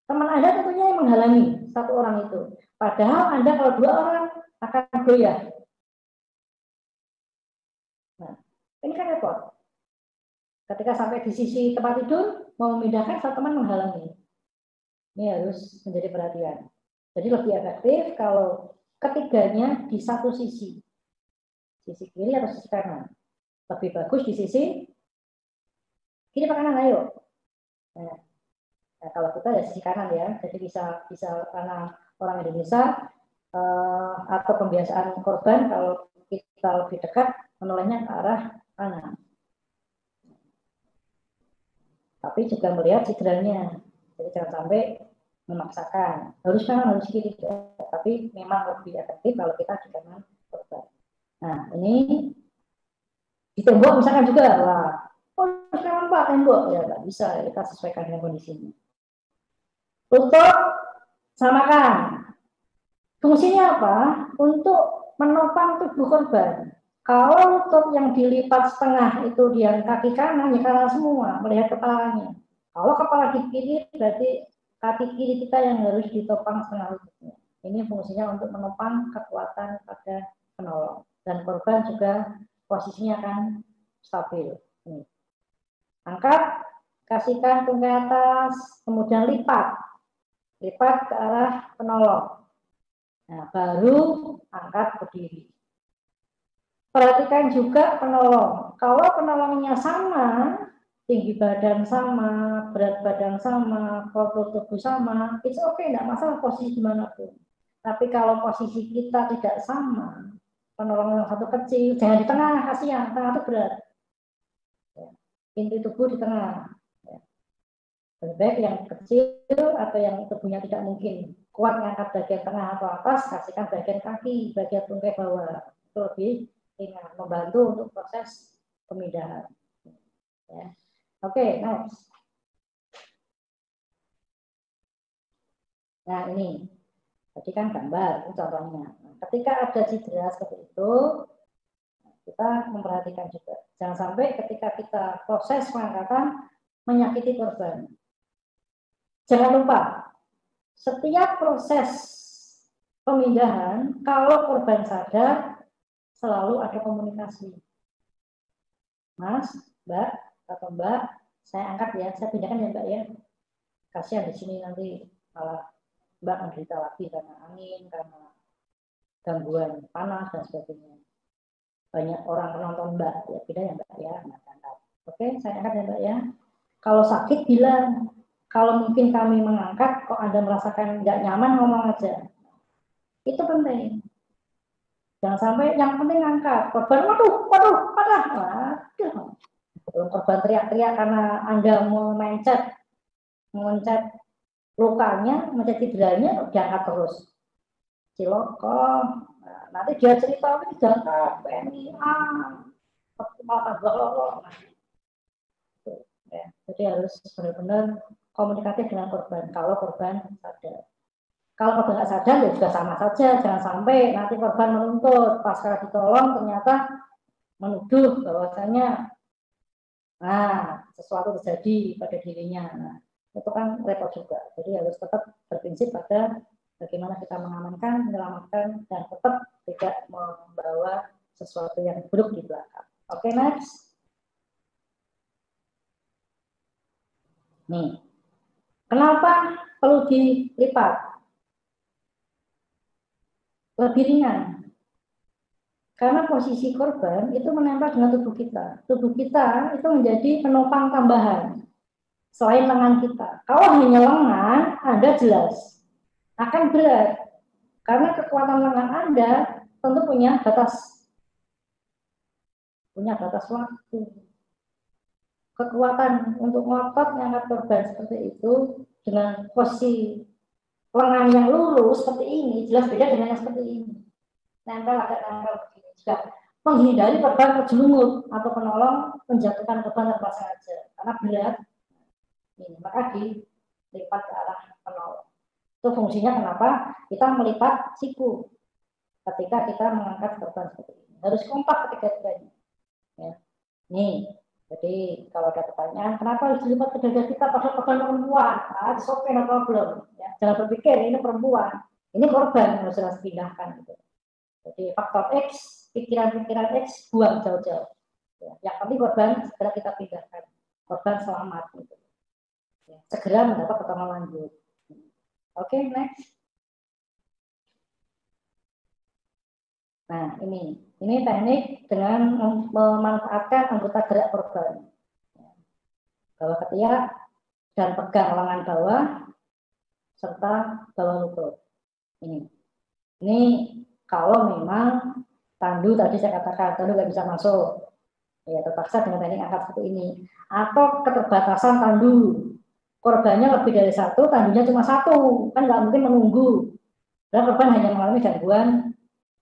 teman Anda tentunya yang menghalangi 1 orang itu. Padahal Anda kalau 2 orang akan goyah. Nah, ini kan repot. Ketika sampai di sisi tempat tidur, mau memindahkan, 1 teman menghalangi. Ini harus menjadi perhatian. Jadi lebih efektif kalau ketiganya di 1 sisi. Sisi kiri atau sisi kanan. Lebih bagus di sisi kiri atau kanan, ayo. Nah, kalau kita dari sisi kanan ya, jadi bisa karena orang Indonesia atau pembiasaan korban kalau kita lebih dekat menolehnya ke arah kanan. Tapi juga melihat cederanya, jadi jangan sampai memaksakan harus kanan harus kiri, tapi memang lebih efektif kalau kita di kanan korban. Nah ini di tembok misalkan juga lah, sekarang Pak tembok ya nggak bisa, kita sesuaikan dengan kondisinya. Tutup, samakan. Fungsinya apa? Untuk menopang tubuh korban. Kalau lutut yang dilipat setengah itu dia kaki kanan, ya kanan semua, melihat kepalanya. Kalau kepala di kiri, berarti kaki kiri kita yang harus ditopang setengah lututnya. Ini fungsinya untuk menopang kekuatan pada penolong. Dan korban juga posisinya akan stabil. Ini. Angkat, kasihkan tungkai atas, kemudian lipat ke arah penolong. Nah, baru angkat berdiri. Perhatikan juga penolong. Kalau penolongnya sama, tinggi badan sama, berat badan sama, postur tubuh sama, it's okay, tidak masalah posisi dimanapun. Tapi kalau posisi kita tidak sama, penolong yang satu kecil, jangan di tengah, kasihan, tengah itu berat. Inti tubuh di tengah. Lebih baik yang kecil atau yang tubuhnya tidak mungkin kuat mengangkat bagian tengah atau atas, kasihkan bagian kaki, bagian tungkai bawah. Itu lebih ringan, membantu untuk proses pemindahan. Ya. Oke, next. Nah ini, tadi kan gambar, ini contohnya. Nah, ketika ada cedera seperti itu, kita memperhatikan juga. Jangan sampai ketika kita proses pengangkatan menyakiti korban. Jangan lupa, setiap proses pemindahan, kalau korban sadar, selalu ada komunikasi. Mas, Mbak, atau Mbak, saya angkat ya, saya pindahkan ya Mbak ya. Kasihan di sini nanti malah Mbak menderita lagi karena angin, karena gangguan panas dan sebagainya. Banyak orang penonton Mbak, ya pindah ya Mbak ya. Oke, saya angkat ya Mbak ya. Kalau sakit bilang, kalau mungkin kami mengangkat, kok Anda merasakan nggak nyaman, ngomong aja. Itu penting. Jangan sampai yang penting angkat. Korban, waduh, patah. Waduh. Korban teriak-teriak karena Anda mau mencet lukanya, mencet cederanya, diangkat terus. Ciloko. Nah, nanti dia cerita, ini jangka PMIA. Ya, jadi harus benar-benar komunikatif dengan korban. Kalau korban sadar. Kalau korban nggak sadar ya juga sama saja. Jangan sampai nanti korban menuntut pasca ditolong ternyata menuduh bahwasanya sesuatu terjadi pada dirinya. Nah, itu kan repot juga. Jadi harus tetap berprinsip pada bagaimana kita mengamankan, menyelamatkan, dan tetap tidak membawa sesuatu yang buruk di belakang. Oke, next. Nih, kenapa perlu dilipat? Lebih ringan. Karena posisi korban itu menempel dengan tubuh kita. Tubuh kita itu menjadi penopang tambahan. Selain lengan kita. Kalau hanya lengan, Anda jelas akan berat. Karena kekuatan lengan Anda tentu punya batas waktu. Kekuatan untuk ngotot mengangkat korban seperti itu dengan posisi lengan yang lurus seperti ini jelas beda dengan yang seperti ini. Nempel begini juga menghindari korban terjelumus atau penolong menjatuhkan korban tanpa sengaja karena berat. Ini maka dilipat ke arah penolong. Itu fungsinya kenapa kita melipat siku ketika kita mengangkat korban seperti ini. Harus kompak ketiga-tiganya. Ya. Nih, jadi kalau ada pertanyaan, kenapa harus dilipat ke dada kita pada korban perempuan? It's okay, no problem. Ya, jangan berpikir ini perempuan, ini korban yang harus dipindahkan. Gitu. Jadi faktor X, pikiran-pikiran X buang jauh-jauh. Ya, yang penting korban segera kita pindahkan, korban selamat. Gitu. Ya, segera mendapat pertolongan lanjut. Oke, next. Nah, ini teknik dengan memanfaatkan anggota gerak korban. Bawah ketiak dan pegang lengan bawah serta bawah lutut. Ini kalau memang tandu tadi saya katakan tandu nggak bisa masuk, ya terpaksa dengan teknik angkat seperti ini. Atau keterbatasan tandu, korbannya lebih dari satu, tandunya cuma satu, kan nggak mungkin menunggu. Dan korban hanya mengalami gangguan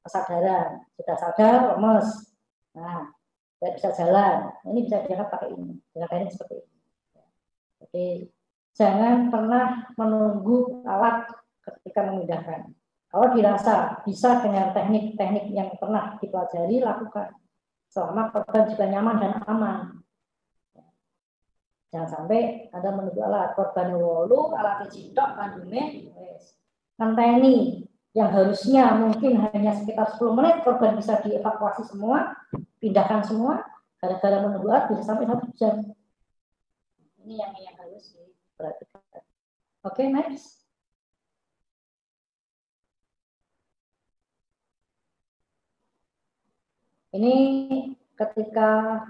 kesadaran, sudah sadar lemes, nah tidak bisa jalan, ini bisa diangkat pakai ini, dengan teknik seperti ini. Jadi jangan pernah menunggu alat ketika memindahkan. Kalau dirasa bisa dengan teknik-teknik yang pernah dipelajari, lakukan. Selama korban juga nyaman dan aman. Jangan sampai Anda menunggu alat. Korban wolu, alat cidok, kandume, ngenteni yang harusnya mungkin hanya sekitar 10 menit, korban bisa dievakuasi semua, pindahkan semua, gara-gara menunggu alat bisa sampai 1 jam. Ini yang harus diperhatikan. Oke, next. Ini ketika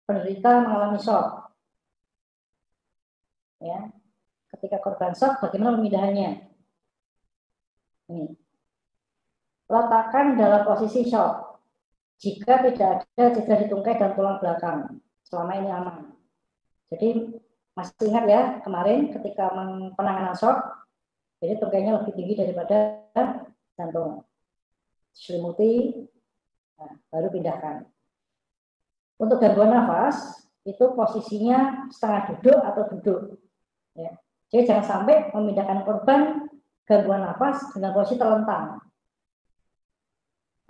penderita mengalami shock. Ya. Ketika korban shock, bagaimana pemindahannya? Ini. Letakkan dalam posisi shock. Jika tidak ada cedera di tungkai dan tulang belakang, selama ini aman. Jadi masih ingat ya, kemarin ketika penanganan shock, jadi tungkainya lebih tinggi daripada jantung. Selimuti, nah, baru pindahkan. Untuk gangguan nafas, itu posisinya setengah duduk atau duduk. Ya. Jadi jangan sampai memindahkan korban gangguan nafas dengan posisi terlentang.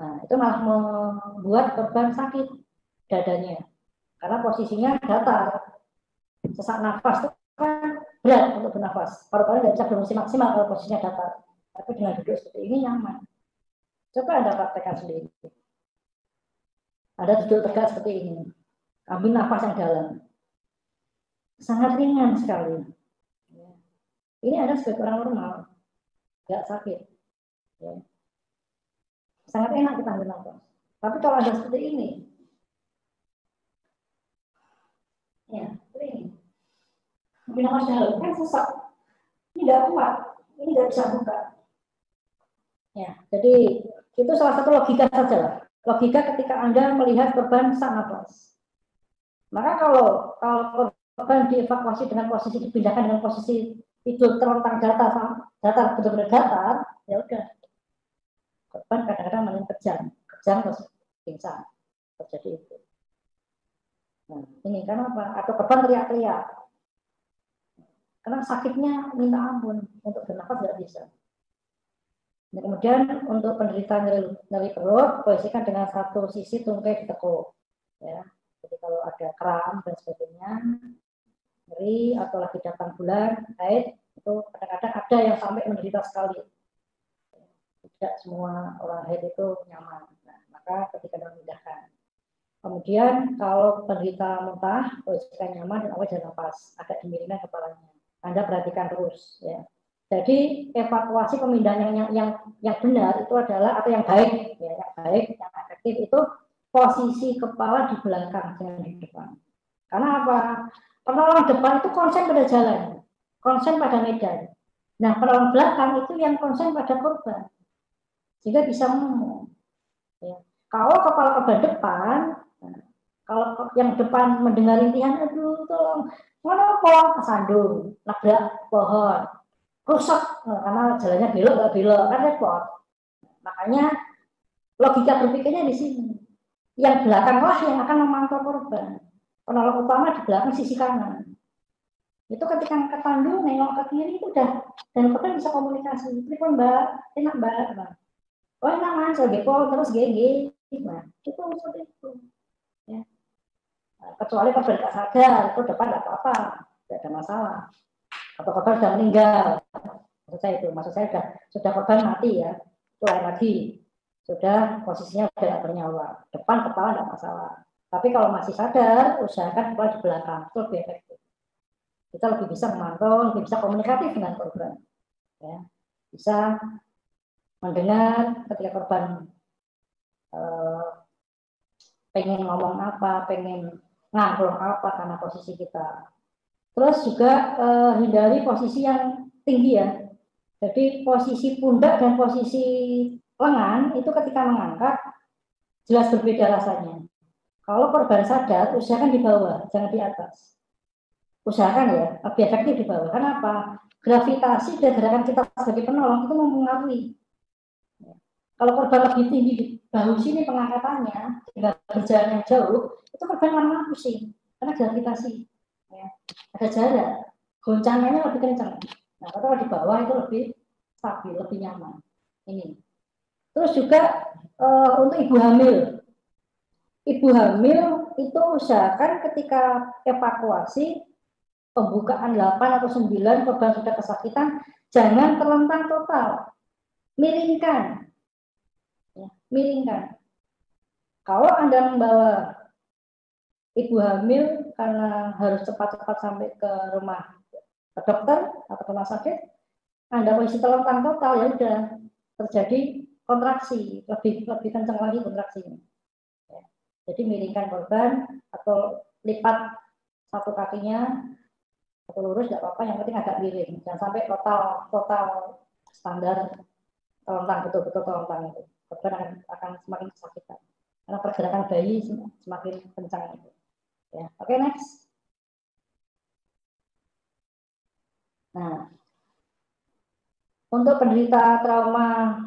Nah, itu malah membuat korban sakit dadanya. Karena posisinya datar. Sesak nafas itu kan berat untuk bernafas. Paru-paru nggak bisa berfungsi maksimal kalau posisinya datar. Tapi dengan duduk seperti ini nyaman. Coba Anda praktekkan sendiri. Ada duduk tegak seperti ini. Ambil nafas yang dalam. Sangat ringan sekali. Ini ada sebagai orang normal. Nggak sakit. Ya. Sangat enak kita ambil nafas. Tapi kalau ada seperti ini, ya, seperti ini. Ambil nafas dalam, kan sesak. Ini nggak kuat. Ini nggak bisa buka. Ya, jadi itu salah satu logika saja. Logika ketika Anda melihat korban sesak nafas. Maka kalau korban dievakuasi dengan posisi dipindahkan dengan posisi tidur terlentang datar benar-benar datar, ya udah. Korban kadang-kadang main kejang terus pingsan, terjadi itu. Nah, ini kenapa? Atau korban teriak-teriak. Karena sakitnya minta ampun, untuk bernafas nggak bisa. Nah, kemudian untuk penderita nyeri perut, posisikan dengan satu sisi tungkai ditekuk. Ya. Jadi kalau ada kram dan sebagainya, nyeri atau lagi datang bulan, haid, itu kadang-kadang ada yang sampai menderita sekali. Tidak semua orang haid itu nyaman. Nah, maka ketika memindahkan. Kemudian kalau penderita muntah, posisikan nyaman dan awal jalan nafas, agak dimiringkan kepalanya. Anda perhatikan terus, ya. Jadi evakuasi pemindahan yang benar itu adalah atau yang baik, ya, yang baik, yang efektif itu posisi kepala di belakang, jangan di depan. Karena apa? Penolong depan itu konsen pada jalan, konsen pada medan. Nah, penolong belakang itu yang konsen pada korban, sehingga bisa ngomong. Ya. Kalau kepala korban depan, nah, kalau yang depan mendengar intian, aduh tolong, kenapa kesandung, nabrak pohon, rusak, karena jalannya belok nggak belok, kan repot. Makanya logika berpikirnya di sini. Yang belakanglah yang akan memantau korban. Penolong utama di belakang sisi kanan. Itu ketika angkat tandu, nengok ke kiri itu udah, dan korban bisa komunikasi. Telepon mbak, enak mbak. Oh enak mas, lagi pol terus gini. Nah, itu seperti itu. Ya. Kecuali korban tidak sadar, itu depan tidak apa-apa, tidak ada masalah. Atau korban sudah meninggal, maksud saya sudah korban mati ya, itu lain lagi. Sudah posisinya tidak bernyawa, depan kepala tidak masalah. Tapi kalau masih sadar, usahakan kepala di belakang, itu lebih efektif. Kita lebih bisa memantau, lebih bisa komunikatif dengan korban. Ya. Bisa mendengar ketika korban pengen ngomong apa, pengen nganggul apa karena posisi kita. Terus juga hindari posisi yang tinggi ya. Jadi posisi pundak dan posisi lengan itu ketika mengangkat jelas berbeda rasanya. Kalau korban sadar, usahakan di bawah, jangan di atas. Usahakan ya, lebih efektif di bawah. Kenapa? Gravitasi dan gerakan kita sebagai penolong itu mempengaruhi. Kalau korban lebih tinggi di bahu sini pengangkatannya, sehingga berjalan yang jauh, itu korban lama-lama pusing. Karena gravitasi. Ya. Ada jarak. Goncangannya lebih kencang. Nah, kalau di bawah itu lebih stabil, lebih nyaman. Ini. Terus juga untuk ibu hamil. Ibu hamil itu usahakan ketika evakuasi, pembukaan 8 atau 9 korban sudah kesakitan, jangan terlentang total. Miringkan. Ya, miringkan. Kalau Anda membawa ibu hamil karena harus cepat-cepat sampai ke rumah ke dokter atau ke rumah sakit, Anda posisi terlentang total, ya udah terjadi kontraksi, lebih kencang lagi kontraksinya. Ya. Jadi miringkan korban atau lipat satu kakinya atau lurus nggak apa-apa, yang penting agak miring, jangan sampai total standar terlentang, betul-betul terlentang itu. Korban akan semakin kesakitan karena pergerakan bayi semakin kencang itu. Ya, oke, next. Nah, untuk penderita trauma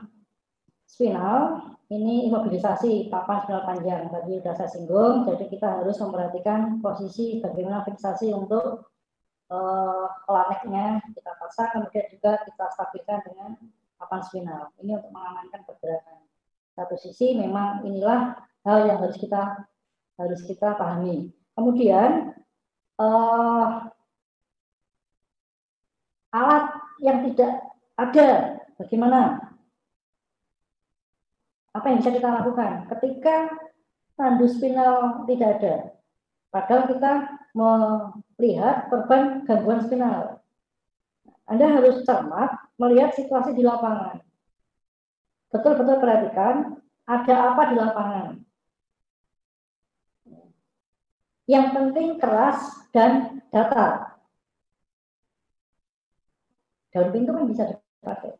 spinal, ini imobilisasi papan spinal panjang. Tadi sudah saya singgung, jadi kita harus memperhatikan posisi bagaimana fiksasi untuk planeknya kita pasang, kemudian juga kita stabilkan dengan papan spinal. Ini untuk mengamankan pergerakan. Satu sisi memang inilah hal yang harus kita pahami. Kemudian alat yang tidak ada, bagaimana? Apa yang bisa kita lakukan ketika tandu spinal tidak ada? Padahal kita melihat korban gangguan spinal. Anda harus cermat melihat situasi di lapangan. Betul-betul perhatikan ada apa di lapangan. Yang penting keras dan datar. Daun pintu kan bisa dipakai.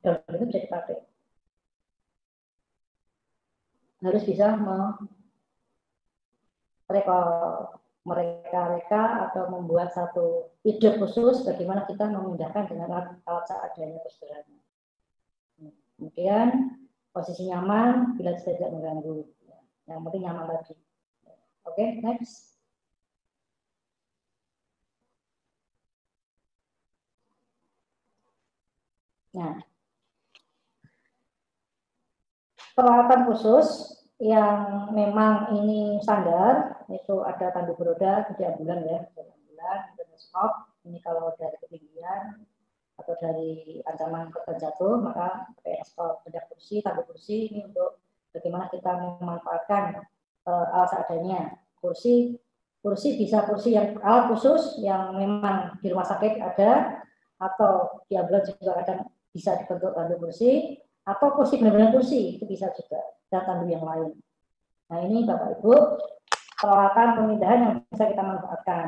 Daun pintu bisa dipakai. Harus bisa mereka atau membuat satu ide khusus bagaimana kita memindahkan dengan alat seadanya sederhana. Kemudian posisi nyaman bila tidak mengganggu. Yang penting nyaman tadi. Oke, next. Nah, peralatan khusus yang memang ini standar itu ada tandu beroda, gede ambulan ya, stop. Ini kalau dari ketinggian atau dari ancaman korban jatuh, maka pakai stop. Bedak kursi, tandu kursi ini untuk bagaimana kita memanfaatkan alat seadanya. Kursi bisa kursi yang alat khusus yang memang di rumah sakit ada, atau di ambulan juga ada, bisa dibentuk tandu kursi, atau kursi benar-benar kursi itu bisa juga, dan tandu yang lain. Nah, ini Bapak Ibu peralatan pemindahan yang bisa kita manfaatkan.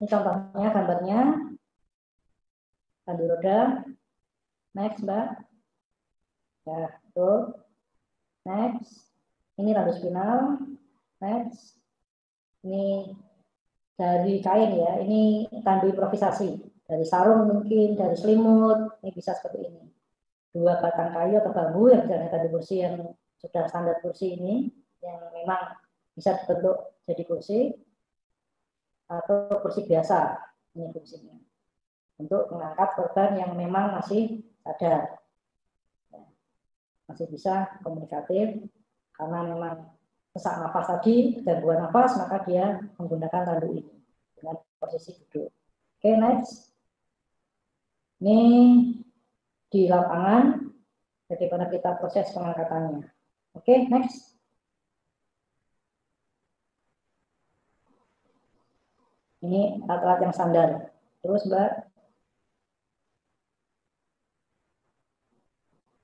Ini contohnya gambarnya tandu roda. Next, Mbak. Ya, itu. Next. Ini tandu spinal. Next. Ini dari kain ya. Ini tandu improvisasi. Dari sarung mungkin, dari selimut. Ini bisa seperti ini. 2 batang kayu atau bambu yang bisa tandu kursi yang sudah standar kursi ini, yang memang bisa dibentuk jadi kursi, atau kursi biasa. Ini kursinya. Untuk mengangkat korban yang memang masih sadar. Masih bisa komunikatif, karena memang sesak nafas tadi, gangguan nafas, maka dia menggunakan tandu ini dengan posisi duduk. Oke, next. Ini di lapangan bagaimana kita proses pengangkatannya. Oke, next. Ini alat-alat yang standar. Terus, Mbak.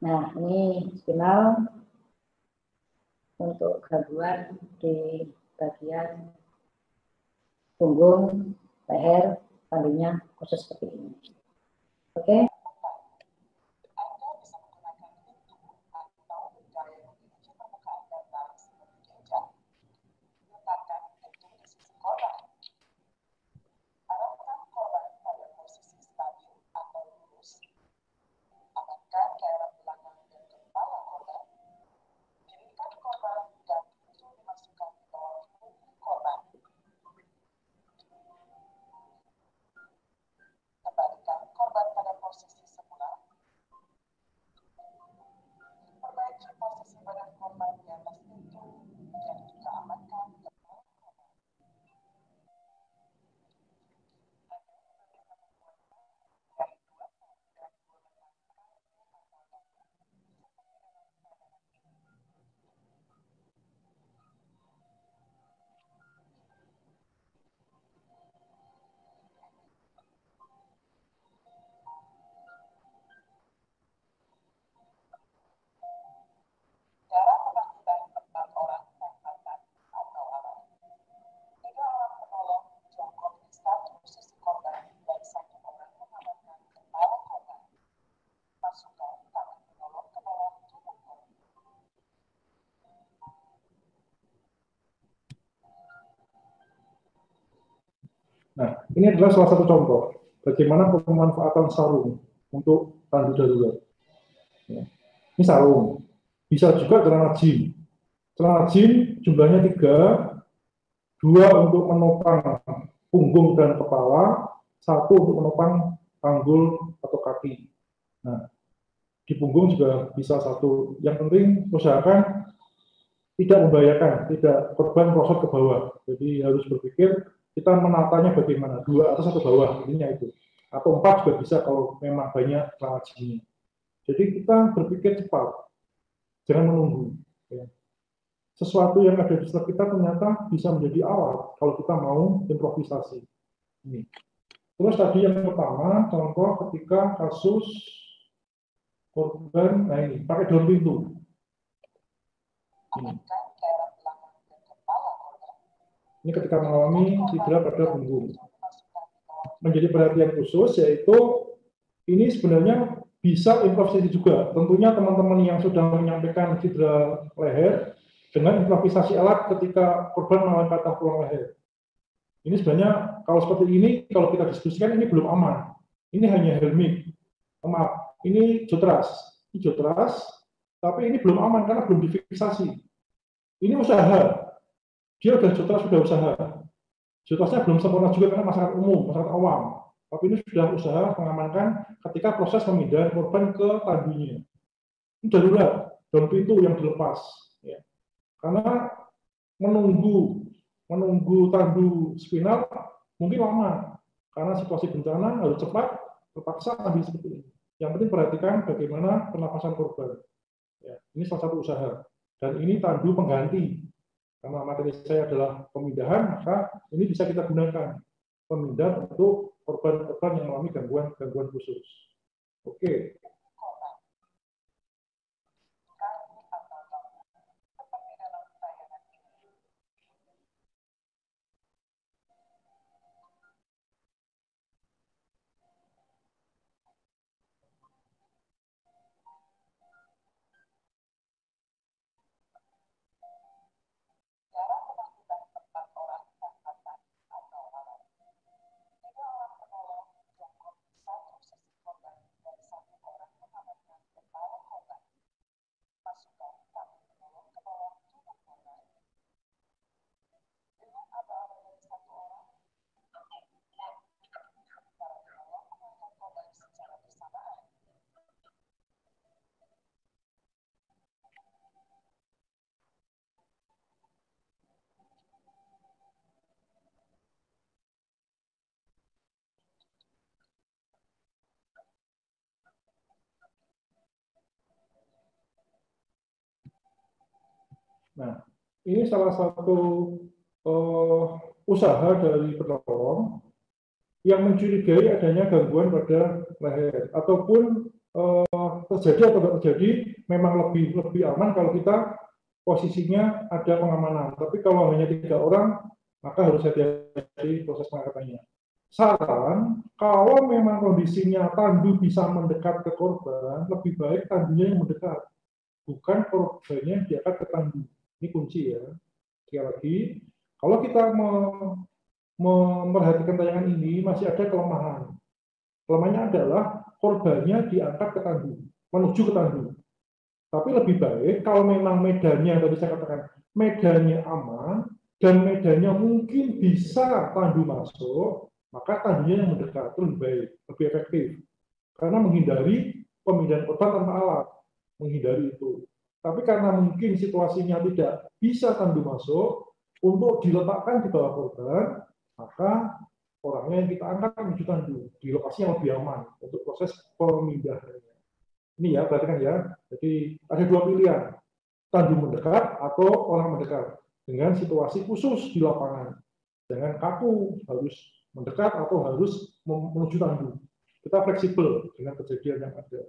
Nah, ini spinal untuk gangguan di bagian punggung, leher, tandunya khusus seperti ini. Oke. Nah, ini adalah salah satu contoh bagaimana pemanfaatan sarung untuk tandu darurat. Ya. Ini sarung, bisa juga celana jean. Celana jean jumlahnya 3, 2 untuk menopang punggung dan kepala, 1 untuk menopang panggul atau kaki. Nah, di punggung juga bisa 1. Yang penting usahakan tidak membahayakan, tidak korban merosot ke bawah. Jadi harus berpikir kita menatanya bagaimana, 2 atas 1 bawah, intinya itu. Atau 4 juga bisa kalau memang banyak celana jeans. Jadi kita berpikir cepat, jangan menunggu. Ya. Sesuatu yang ada di sekitar kita ternyata bisa menjadi awal kalau kita mau improvisasi. Ini. Terus tadi yang pertama, contoh ketika kasus korban, nah ini, pakai daun pintu. Ini ketika mengalami cedera pada punggung. Menjadi perhatian khusus yaitu ini sebenarnya bisa improvisasi juga. Tentunya teman-teman yang sudah menyampaikan cedera leher dengan improvisasi alat ketika korban mengalami patah tulang leher. Ini sebenarnya kalau seperti ini, kalau kita diskusikan ini belum aman. Ini hanya helmik. Maaf, ini jotras. Ini jotras, tapi ini belum aman karena belum difiksasi. Ini usaha. Dia sudah usaha. Jotrasnya belum sempurna juga karena masyarakat umum, masyarakat awam. Tapi ini sudah usaha mengamankan ketika proses pemindahan korban ke tandunya. Ini darurat, daun pintu yang dilepas. Ya. Karena menunggu tandu spinal mungkin lama. Karena situasi bencana harus cepat, terpaksa ambil seperti ini. Yang penting perhatikan bagaimana pernapasan korban. Ya, ini salah satu usaha. Dan ini tandu pengganti. Karena materi saya adalah pemindahan, maka ini bisa kita gunakan pemindahan untuk korban-korban yang mengalami gangguan khusus. Oke. Nah, ini salah satu usaha dari penolong yang mencurigai adanya gangguan pada leher, ataupun terjadi atau tidak terjadi, memang lebih aman kalau kita posisinya ada pengamanan. Tapi kalau hanya 3 orang, maka harus hati-hati proses pengangkatannya. saran, kalau memang kondisinya tandu bisa mendekat ke korban, lebih baik tandunya yang mendekat, bukan korbannya yang diangkat ke tandu. Ini kunci ya. Sekali lagi, kalau kita memperhatikan tayangan ini, masih ada kelemahan. Kelemahannya adalah korbannya diangkat ke tandu, menuju ke tandu. Tapi lebih baik kalau memang medannya, tadi saya katakan, medannya aman, dan medannya mungkin bisa tandu masuk, maka tandunya yang mendekat itu lebih baik, lebih efektif. Karena menghindari pemindahan korban tanpa alat, menghindari itu. Tapi karena mungkin situasinya tidak bisa tandu masuk, untuk diletakkan di bawah korban, maka orangnya yang kita angkat menuju tandu, di lokasi yang lebih aman untuk proses pemindahannya. Ini ya, berarti kan ya. Jadi ada dua pilihan, tandu mendekat atau orang mendekat dengan situasi khusus di lapangan. Jangan kaku, harus mendekat atau harus menuju tandu. Kita fleksibel dengan kejadian yang ada.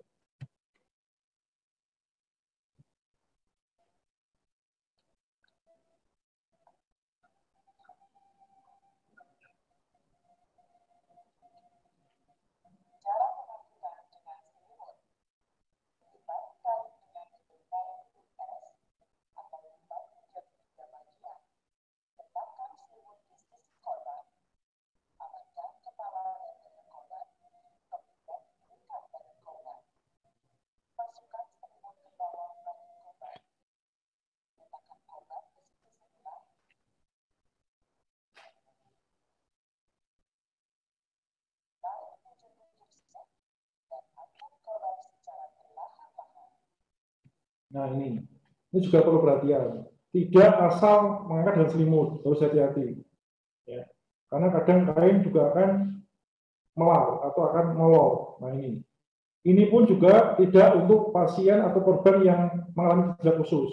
Nah ini juga perlu perhatian. Tidak asal mengangkat dengan selimut, harus hati-hati. Ya. Karena kadang kain juga akan melar atau akan molor. Nah ini pun juga tidak untuk pasien atau korban yang mengalami cedera khusus.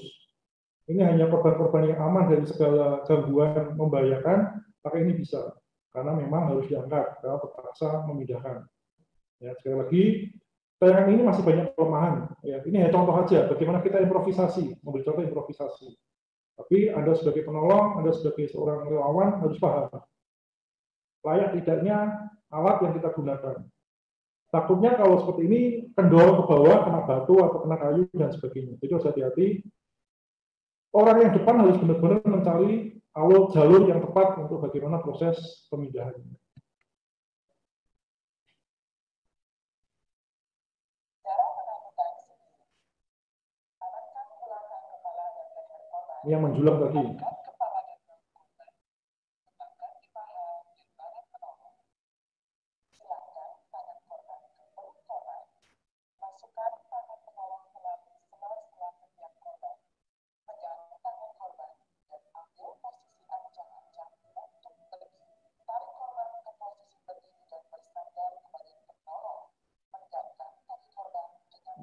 Ini hanya korban-korban yang aman dari segala gangguan membahayakan, maka ini bisa. Karena memang harus diangkat, kalau terpaksa memindahkan. Ya, sekali lagi, tayangan ini masih banyak kelemahan. Ya, ini hanya contoh aja, bagaimana kita improvisasi, memberi contoh improvisasi. Tapi Anda sebagai penolong, Anda sebagai seorang relawan harus paham. Layak tidaknya alat yang kita gunakan. Takutnya kalau seperti ini, kendor ke bawah, kena batu atau kena kayu, dan sebagainya. Jadi harus hati-hati. Orang yang depan harus benar-benar mencari awal jalur yang tepat untuk bagaimana proses pemindahan. Ini yang menjulang tadi.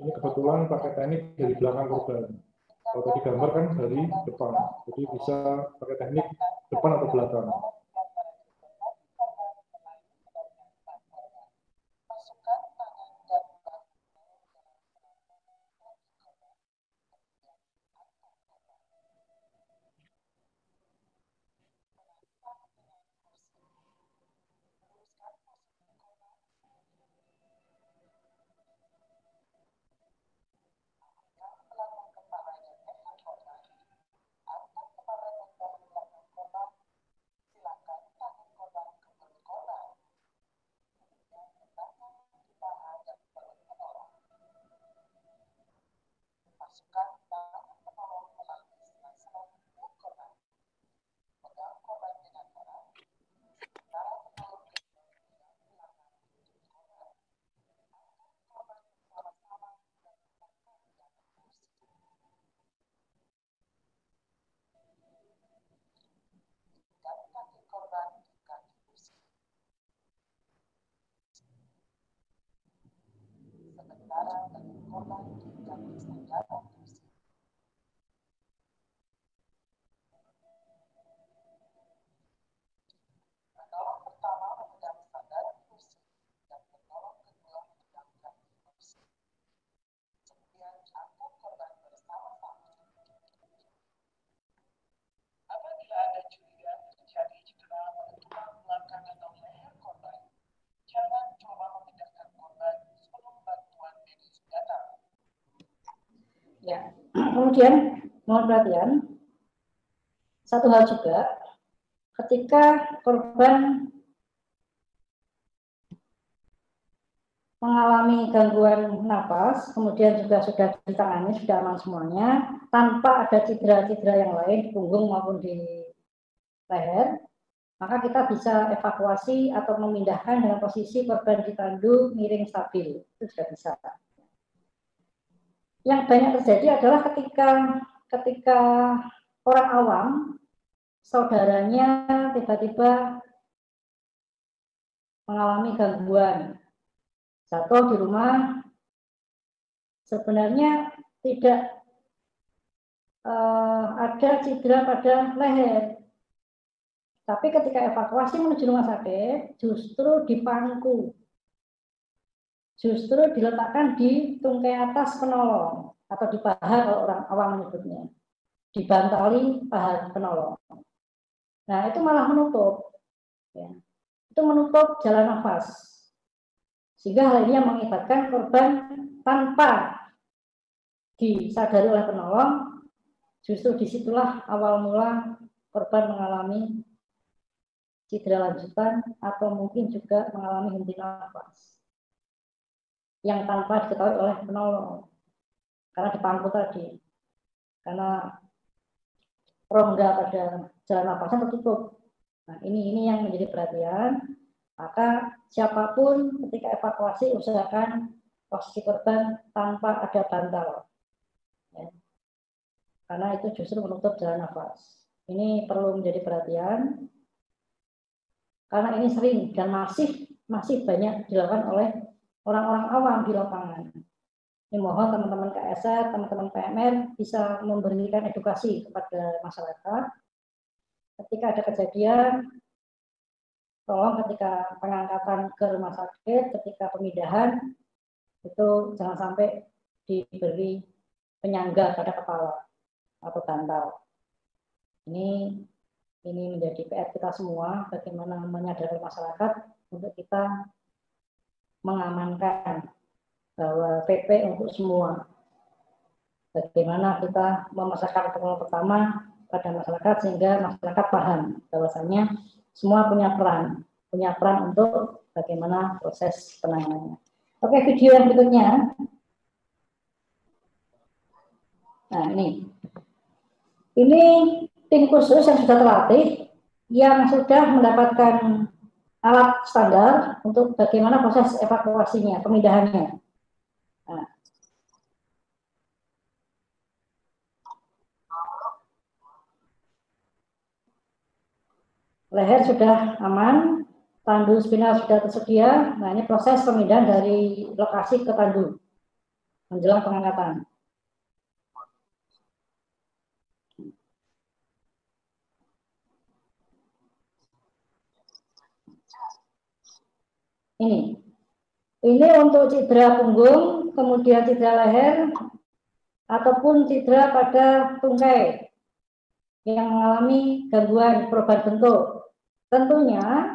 Ini kebetulan pakai teknik dari belakang korban. Kalau tadi gambar kan dari depan, jadi bisa pakai teknik depan atau belakang. Ya. Kemudian mohon perhatian, satu hal juga, ketika korban mengalami gangguan napas, kemudian juga sudah ditangani, sudah aman semuanya, tanpa ada cedera-cedera yang lain di punggung maupun di leher, maka kita bisa evakuasi atau memindahkan dengan posisi korban ditandu miring stabil, itu sudah bisa. Yang banyak terjadi adalah ketika orang awam, saudaranya tiba-tiba mengalami gangguan, jatuh di rumah, sebenarnya tidak ada cedera pada leher. Tapi ketika evakuasi menuju rumah sakit, justru dipangku. Justru diletakkan di tungkai atas penolong, atau di paha kalau orang awam menyebutnya. Dibantali paha penolong. Nah, itu malah menutup. Ya. Itu menutup jalan nafas. Sehingga hal ini yang mengakibatkan korban tanpa disadari oleh penolong, justru disitulah awal mula korban mengalami cedera lanjutan atau mungkin juga mengalami henti nafas yang tanpa diketahui oleh penolong karena dipangku tadi, karena rongga pada jalan nafasnya tertutup. Nah, ini yang menjadi perhatian. Maka siapapun ketika evakuasi usahakan posisi korban tanpa ada bantal, ya. Karena itu justru menutup jalan nafas. Ini perlu menjadi perhatian karena ini sering dan masih banyak dilakukan oleh orang-orang awam di lapangan. Ini mohon teman-teman KSR, teman-teman PMR bisa memberikan edukasi kepada masyarakat. Ketika ada kejadian, tolong ketika pengangkatan ke rumah sakit, ketika pemindahan, itu jangan sampai diberi penyangga pada kepala atau bantal. Ini menjadi PR kita semua, bagaimana menyadarkan masyarakat untuk kita mengamankan bahwa PP untuk semua. Bagaimana kita memasarkan pengalaman pertama pada masyarakat sehingga masyarakat paham bahwasanya semua punya peran untuk bagaimana proses penanganannya. Oke, video yang berikutnya. Nah, ini tim khusus yang sudah terlatih, yang sudah mendapatkan alat standar untuk bagaimana proses evakuasinya, pemindahannya. Nah, leher sudah aman, tandu spinal sudah tersedia. Nah, ini proses pemindahan dari lokasi ke tandu menjelang pengangkatan. Ini untuk cedera punggung, kemudian cedera leher, ataupun cedera pada tungkai yang mengalami gangguan perubahan bentuk. Tentunya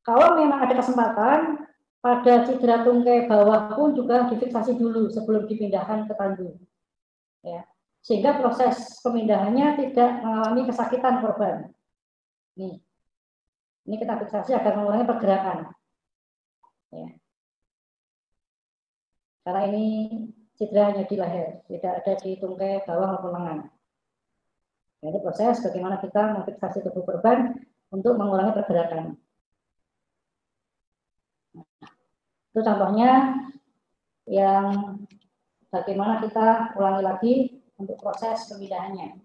kalau memang ada kesempatan pada cedera tungkai bawah pun juga difiksasi dulu sebelum dipindahkan ke tandu, ya, sehingga proses pemindahannya tidak mengalami kesakitan korban. Ini kita fiksasi agar mengurangi pergerakan, ya. Karena ini cedera hanya di leher, tidak ada di tungkai bawah maupun lengan. Ini proses bagaimana kita memfiksasi tubuh korban untuk mengurangi pergerakan. Itu contohnya yang bagaimana kita ulangi lagi untuk proses pemindahannya.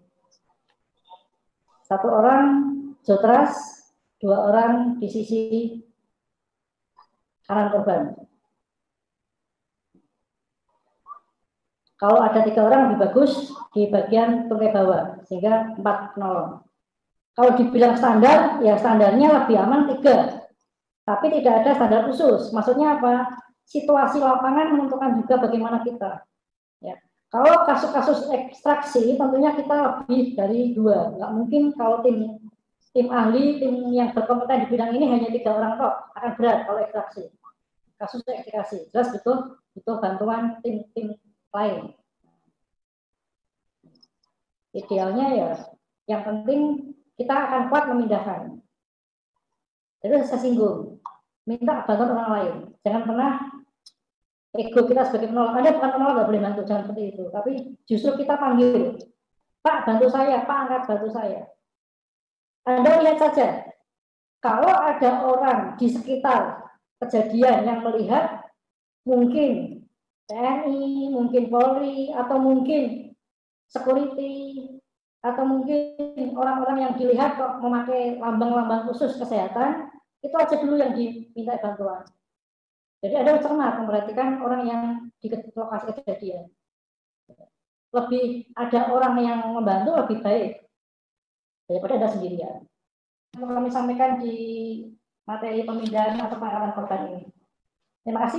1 orang jotras, 2 orang di sisi kanan korban. Kalau ada 3 orang lebih bagus di bagian tungkai bawah, sehingga 4 penolong. Kalau dibilang standar, ya standarnya lebih aman 3. Tapi tidak ada standar khusus. Maksudnya apa? Situasi lapangan menentukan juga bagaimana kita. Ya. Kalau kasus-kasus ekstraksi, tentunya kita lebih dari 2. Nggak mungkin kalau tim ahli, tim yang berkompeten di bidang ini hanya 3 orang kok, akan berat kalau ekstraksi. Kasus ekstraksi, jelas butuh bantuan tim lain. Idealnya ya, yang penting kita akan kuat memindahkan. Jadi saya singgung, minta bantuan orang lain. Jangan pernah ego kita sebagai penolong. Anda bukan penolong, nggak boleh bantu, jangan seperti itu. Tapi justru kita panggil, Pak bantu saya, Pak angkat bantu saya. Anda lihat saja, kalau ada orang di sekitar kejadian yang melihat, mungkin TNI, mungkin Polri, atau mungkin security, atau mungkin orang-orang yang dilihat kok memakai lambang-lambang khusus kesehatan, itu aja dulu yang diminta bantuan. Jadi ada cermat memperhatikan orang yang di lokasi kejadian. Lebih ada orang yang membantu lebih baik daripada Anda sendirian. Kami sampaikan di materi pemindahan atau pengangkatan korban ini. Terima kasih.